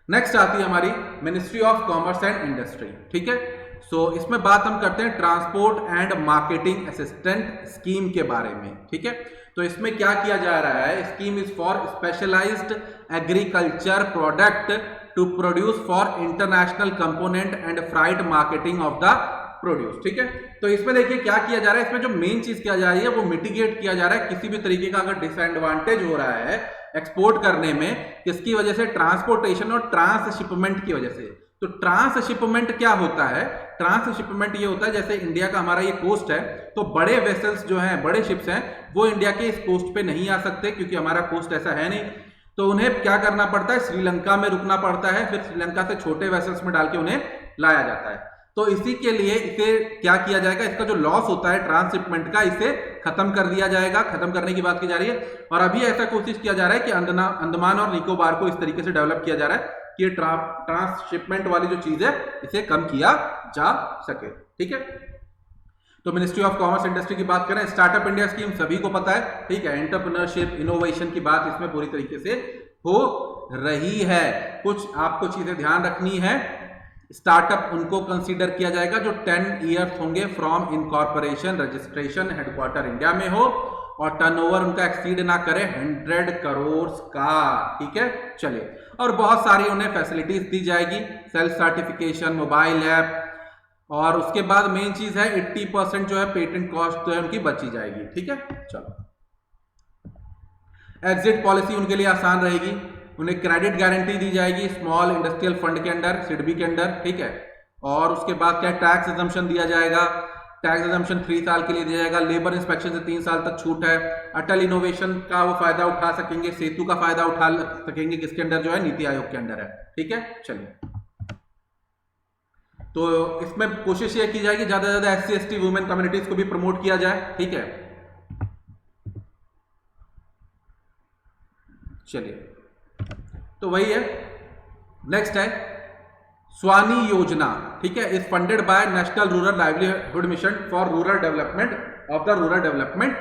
नेक्स्ट आती है हमारी ministry of commerce and industry. ठीक है, सो इसमें बात हम करते हैं transport and marketing assistant scheme के बारे में। ठीक है, तो इसमें क्या किया जा रहा है, scheme is for specialised agriculture product to produce for international component and freight marketing of the produce. ठीक है, तो इसमें देखिए क्या किया जा रहा है, इसमें जो मेन चीज किया जा रही है वो मिटिगेट किया जा रहा है किसी भी तरीके का अगर डिसएडवांटेज हो रहा है एक्सपोर्ट करने में, किसकी वजह से, ट्रांसपोर्टेशन और ट्रांसशिपमेंट की वजह से। तो ट्रांसशिपमेंट क्या होता है, ट्रांसशिपमेंट ये होता है जैसे इंडिया का हमारा ये कोस्ट है, तो बड़े वेसल्स जो हैं, बड़े शिप्स हैं, वो इंडिया के इस कोस्ट पे नहीं आ सकते क्योंकि हमारा कोस्ट ऐसा है नहीं, तो उन्हें क्या करना पड़ता है, श्रीलंका में रुकना पड़ता है, फिर श्रीलंका से छोटे वेसल्स में डाल के उन्हें लाया जाता है। तो इसी के लिए इसे क्या किया जाएगा, इसका जो लॉस होता है ट्रांसशिपमेंट का, इसे खत्म कर दिया जाएगा, खत्म करने की बात की जा रही है। और अभी ऐसा कोशिश किया जा रहा है कि अंडमान और निकोबार को इस तरीके से डेवलप किया जा रहा है कि ट्रांसशिपमेंट वाली जो चीज है इसे कम किया जा सके। ठीक है, तो मिनिस्ट्री ऑफ कॉमर्स इंडस्ट्री की बात करें, स्टार्टअप इंडिया स्कीम सभी को पता है। ठीक है, एंटरप्रेन्योरशिप इनोवेशन की बात इसमें पूरी तरीके से हो रही है। कुछ आपको चीजें ध्यान रखनी है, स्टार्टअप उनको कंसीडर किया जाएगा जो 10 इयर्स होंगे from incorporation, registration headquarter India में हो और टर्नओवर उनका एक्सीड ना करे 100 करोड़ का। ठीक है, चलिए, और बहुत सारी उन्हें फैसिलिटीज दी जाएगी, सेल्फ सर्टिफिकेशन, मोबाइल ऐप, और उसके बाद मेन चीज है 80% जो है पेटेंट कॉस्ट जो है उनकी बची जाएगी। ठीक है, चलो एग्जिट पॉलिसी उनके लिए आसान रहेगी, उन्हें क्रेडिट गारंटी दी जाएगी स्मॉल इंडस्ट्रियल फंड के अंडर, सिडबी के अंडर। ठीक है, और उसके बाद क्या, टैक्स एग्जम्पशन दिया जाएगा, टैक्स एग्जम्पशन 3 साल के लिए दिया जाएगा, लेबर इंस्पेक्शन से 3 साल तक छूट है, अटल इनोवेशन का वो फायदा उठा सकेंगे, सेतु का फायदा उठा सकेंगे, किसके अंडर जो है, नीति आयोग के अंडर है। ठीक है, चलिए, तो इसमें कोशिश ये की जाएगी ज्यादा से ज्यादा SC ST वुमेन कम्युनिटीज को भी प्रमोट किया जाए। ठीक है, चलिए, तो वही है। नेक्स्ट है स्वानी योजना। ठीक है, is funded by national rural livelihood mission for rural development of the rural development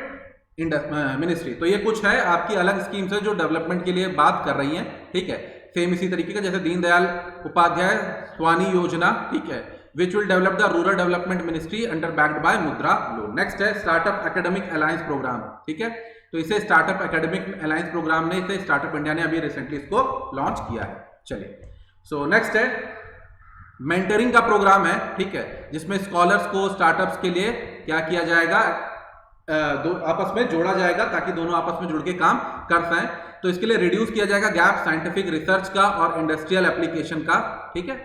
ministry. तो ये कुछ है आपकी अलग स्कीम्स है जो डेवलपमेंट के लिए बात कर रही हैं। ठीक है, सेम इसी तरीके का जैसे दीनदयाल उपाध्याय स्वानी योजना। ठीक है, which will develop the rural development ministry under backed by मुद्रा लोन। नेक्स्ट है स्टार्टअप एकेडमिक अलायंस प्रोग्राम। ठीक है, तो इसे स्टार्टअप एकेडमिक अलायंस प्रोग्राम ने, इसे स्टार्टअप इंडिया ने अभी रिसेंटली इसको लॉन्च किया है। चलिए, सो नेक्स्ट है मेंटरिंग का प्रोग्राम है। ठीक है, जिसमें स्कॉलर्स को स्टार्टअप्स के लिए क्या किया जाएगा, आपस में जोड़ा जाएगा ताकि दोनों आपस में जुड़ के काम कर सकें। तो इसके लिए रिड्यूस किया जाएगा गैप साइंटिफिक रिसर्च का और इंडस्ट्रियल एप्लीकेशन का। ठीक है,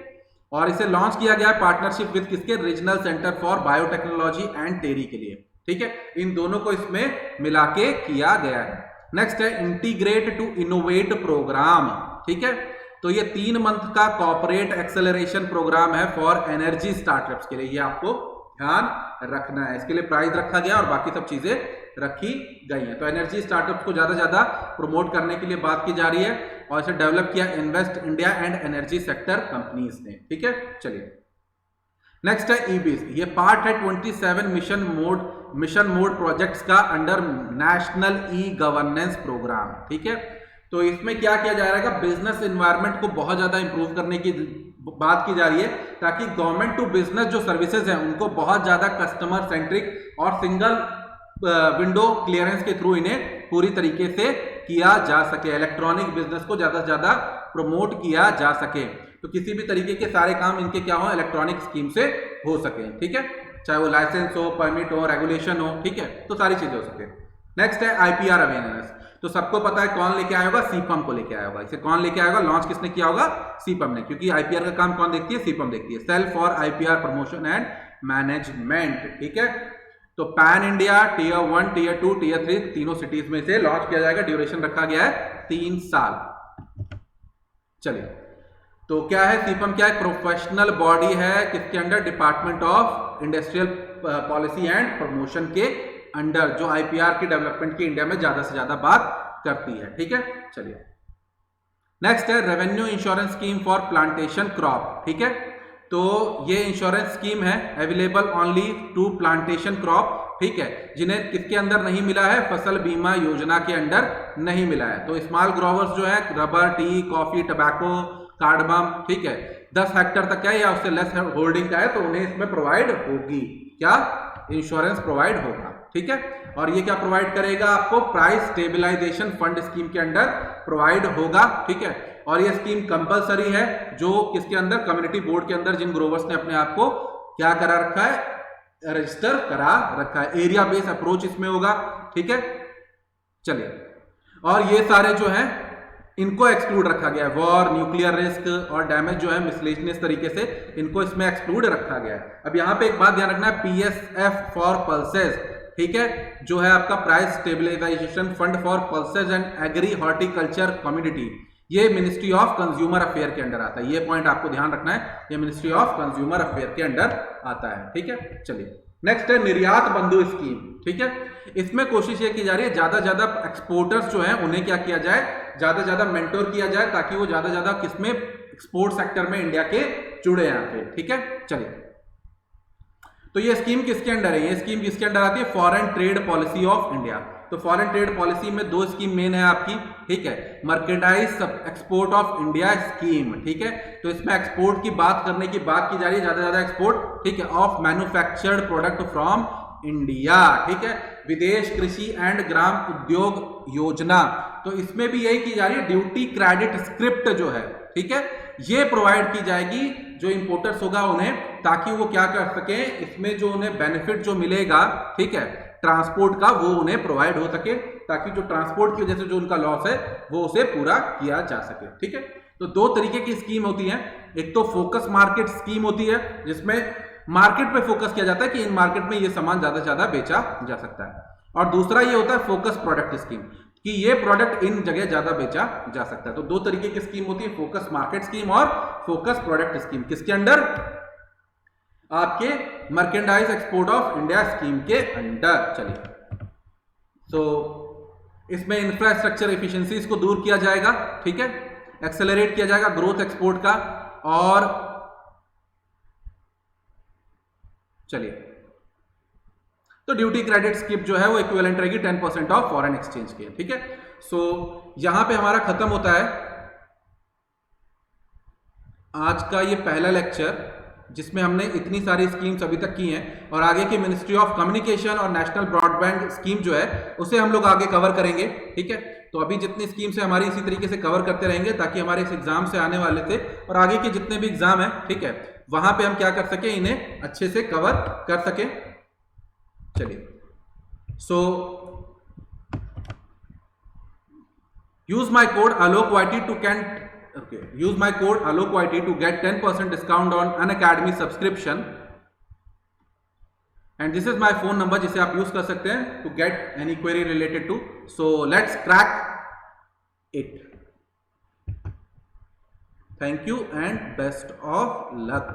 और इसे लॉन्च किया गया है पार्टनरशिप विद किसके, regional centre for biotechnology and TERI के लिए। ठीक है, इन दोनों को इसमें मिला के किया गया है। नेक्स्ट है इंटीग्रेट टू इनोवेट प्रोग्राम। ठीक है, तो ये 3 मंथ का कॉर्पोरेट एक्सेलरेशन प्रोग्राम है फॉर एनर्जी स्टार्टअप्स के लिए, ये आपको ध्यान रखना है। इसके लिए प्राइस रखा गया और बाकी सब चीजें रखी गई हैं। तो एनर्जी स्टार्टअप्स को ज्यादा से ज्यादा प्रमोट करने के लिए बात की जा रही है और इसे डेवलप किया invest India and energy sector companies ने। ठीक है, चलिए, नेक्स्ट है ईबीस। ये पार्ट है 27 मिशन मोड प्रोजेक्ट्स का under national e governance programme. ठीक है, तो इसमें क्या किया जा रहा है, बिजनेस एनवायरनमेंट को बहुत ज्यादा इंप्रूव करने की बात की जा रही है ताकि गवर्नमेंट टू बिजनेस जो सर्विसेज हैं उनको बहुत ज्यादा कस्टमर सेंट्रिक और सिंगल विंडो क्लियरेंस के थ्रू इन्हें पूरी तरीके से किया जा सके, इलेक्ट्रॉनिक बिजनेस को ज्यादा से ज्यादा प्रमोट किया जा सके। तो किसी भी तरीके के सारे काम इनके क्या हो, इलेक्ट्रॉनिक स्कीम से हो सके। ठीक है, चाहे वो लाइसेंस हो, परमिट हो, रेगुलेशन हो। ठीक है, तो सारी चीजें हो सके। नेक्स्ट है IPR अवेयरनेस। तो सबको पता है कौन लेके आया होगा, सीपम को लेके आया होगा। इसे कौन लेके आया होगा, लॉन्च किसने किया होगा, सीपम ने, क्योंकि आईपीआर का काम कौन देखती है, सीपम देखती है, cell for IPR promotion and management. ठीक है, तो pan India tier 1, tier 2, tier 3 तीनों सिटीज में से लॉन्च किया जाएगा। ड्यूरेशन रखा गया है 3 साल। चलिए, तो क्या है सीपम, क्या है, प्रोफेशनल बॉडी है किसके under, department of industrial policy and promotion के अंडर, जो आईपीआर की डेवलपमेंट की इंडिया में ज्यादा से ज्यादा बात करती है। ठीक है, चलिए नेक्स्ट है revenue insurance scheme for plantation crop. ठीक है, तो ये इंश्योरेंस स्कीम है available only to plantation crop. ठीक है, जिन्हें किसके अंदर नहीं मिला है, फसल बीमा योजना के अंडर नहीं मिला है। तो स्मॉल ग्रोवर्स जो है rubber, T, coffee, tobacco, cardamom, ठीक है, 10 हेक्टेयर तक है या उससे लेस होल्डिंग का है, तो उन्हें इसमें प्रोवाइड होगी क्या, इंश्योरेंस प्रोवाइड होगा। ठीक है, और ये क्या प्रोवाइड करेगा आपको, प्राइस स्टेबलाइजेशन फंड स्कीम के अंडर प्रोवाइड होगा। ठीक है, और ये स्कीम कंपलसरी है, जो किसके अंदर, कम्युनिटी बोर्ड के अंदर, जिन ग्रोवर्स ने अपने आप को क्या करा रखा है, रजिस्टर करा रखा है। एरिया बेस्ड अप्रोच इसमें होगा। ठीक है, चलिए, और ये सारे जो है इनको एक्सक्लूड रखा गया है, वॉर, न्यूक्लियर रिस्क और डैमेज जो है मिसलेनियस तरीके से इनको इसमें एक्सक्लूड रखा गया है। अब यहां पे एक बात ध्यान रखना है, पीएसएफ फॉर पल्सेस, ठीक है, जो है आपका price stabilisation fund for pulses and agri horticulture community, ये मिनिस्ट्री ऑफ कंज्यूमर अफेयर के अंडर आता है। ये पॉइंट आपको ध्यान रखना है, ये मिनिस्ट्री ऑफ कंज्यूमर अफेयर के अंडर आता है। ठीक है, चलिए नेक्स्ट है निर्यात बंधु स्कीम। ठीक है, इसमें कोशिश ये की जा रही है ज्यादा ज्यादा एक्सपोर्टर्स जो हैं उन्हें क्या किया जाए, ज्यादा ज्यादा मेंटोर किया जाए, ताकि वो ज्यादा ज्यादा किसमें, एक्सपोर्ट सेक्टर में इंडिया के जुड़े आके। ठीक है, चलिए, तो ये स्कीम किसके अंडर है, ये स्कीम किसके अंडर आती है, foreign trade policy of India. तो फॉरेन ट्रेड पॉलिसी में 2 स्कीम मेन है आपकी। ठीक है, merchandise export of India scheme. ठीक है, तो इसमें एक्सपोर्ट की बात करने की बात की जा रही है, ज्यादा ज्यादा एक्सपोर्ट, ठीक है, of manufactured product from India. ठीक है, विदेश कृषि एंड ग्राम उद्योग योजना, तो इसमें भी यही की जा रही है, ड्यूटी क्रेडिट स्क्रिप्ट जो है, ठीक है, ये प्रोवाइड की जाएगी जो इंपोर्टर्स होगा उन्हें, ताकि वो क्या कर सके, इसमें जो उन्हें बेनिफिट जो मिलेगा, ठीक है, ट्रांसपोर्ट का, वो उन्हें प्रोवाइड हो सके, ताकि जो ट्रांसपोर्ट की वजह से जो उनका लॉस है वो उसे पूरा किया जा सके। ठीक है, तो 2 तरीके की स्कीम होती है, एक तो फोकस मार्केट स्कीम होती है, जिसमें मार्केट पे फोकस किया जाता है कि इन मार्केट में ये सामान ज्यादा से ज्यादा बेचा जा सकता है, और दूसरा ये होता है फोकस प्रोडक्ट स्कीम, कि ये प्रोडक्ट इन जगह ज्यादा बेचा जा सकता है। तो 2 तरीके की स्कीम होती है, फोकस मार्केट स्कीम और फोकस प्रोडक्ट स्कीम, किसके अंडर, आपके merchandise export of India scheme के अंडर। चलिए, तो इसमें इंफ्रास्ट्रक्चर एफिशिएंसीज को दूर किया जाएगा। ठीक है, एक्सेलरेट किया जाएगा ग्रोथ एक्सपोर्ट का, और चलिए, तो ड्यूटी क्रेडिट स्किप जो है वो इक्विवेलेंट रहेगी 10% ऑफ फॉरेन एक्सचेंज के। ठीक है, सो यहां पे हमारा खत्म होता है आज का ये पहला लेक्चर, जिसमें हमने इतनी सारी स्कीम्स अभी तक की हैं, और आगे की मिनिस्ट्री ऑफ कम्युनिकेशन और नेशनल ब्रॉडबैंड स्कीम जो है उसे हम लोग आगे कवर करेंगे। ठीक है, तो अभी जितनी स्कीम्स है हमारी इसी तरीके से कवर करते रहेंगे, ताकि हमारे इस एग्जाम से आने वाले थे और आगे के जितने भी एग्जाम है, ठीक है, वहां पे हम क्या कर सके, इन्हें अच्छे से कवर कर सके। चलिए, so use my code Alok YT two can okay, use my code alok YT to get 10% discount on Unacademy subscription, and this is my phone number जिसे आप यूज कर सकते हैं to get any query related to, so let's crack it. Thank you and best of luck.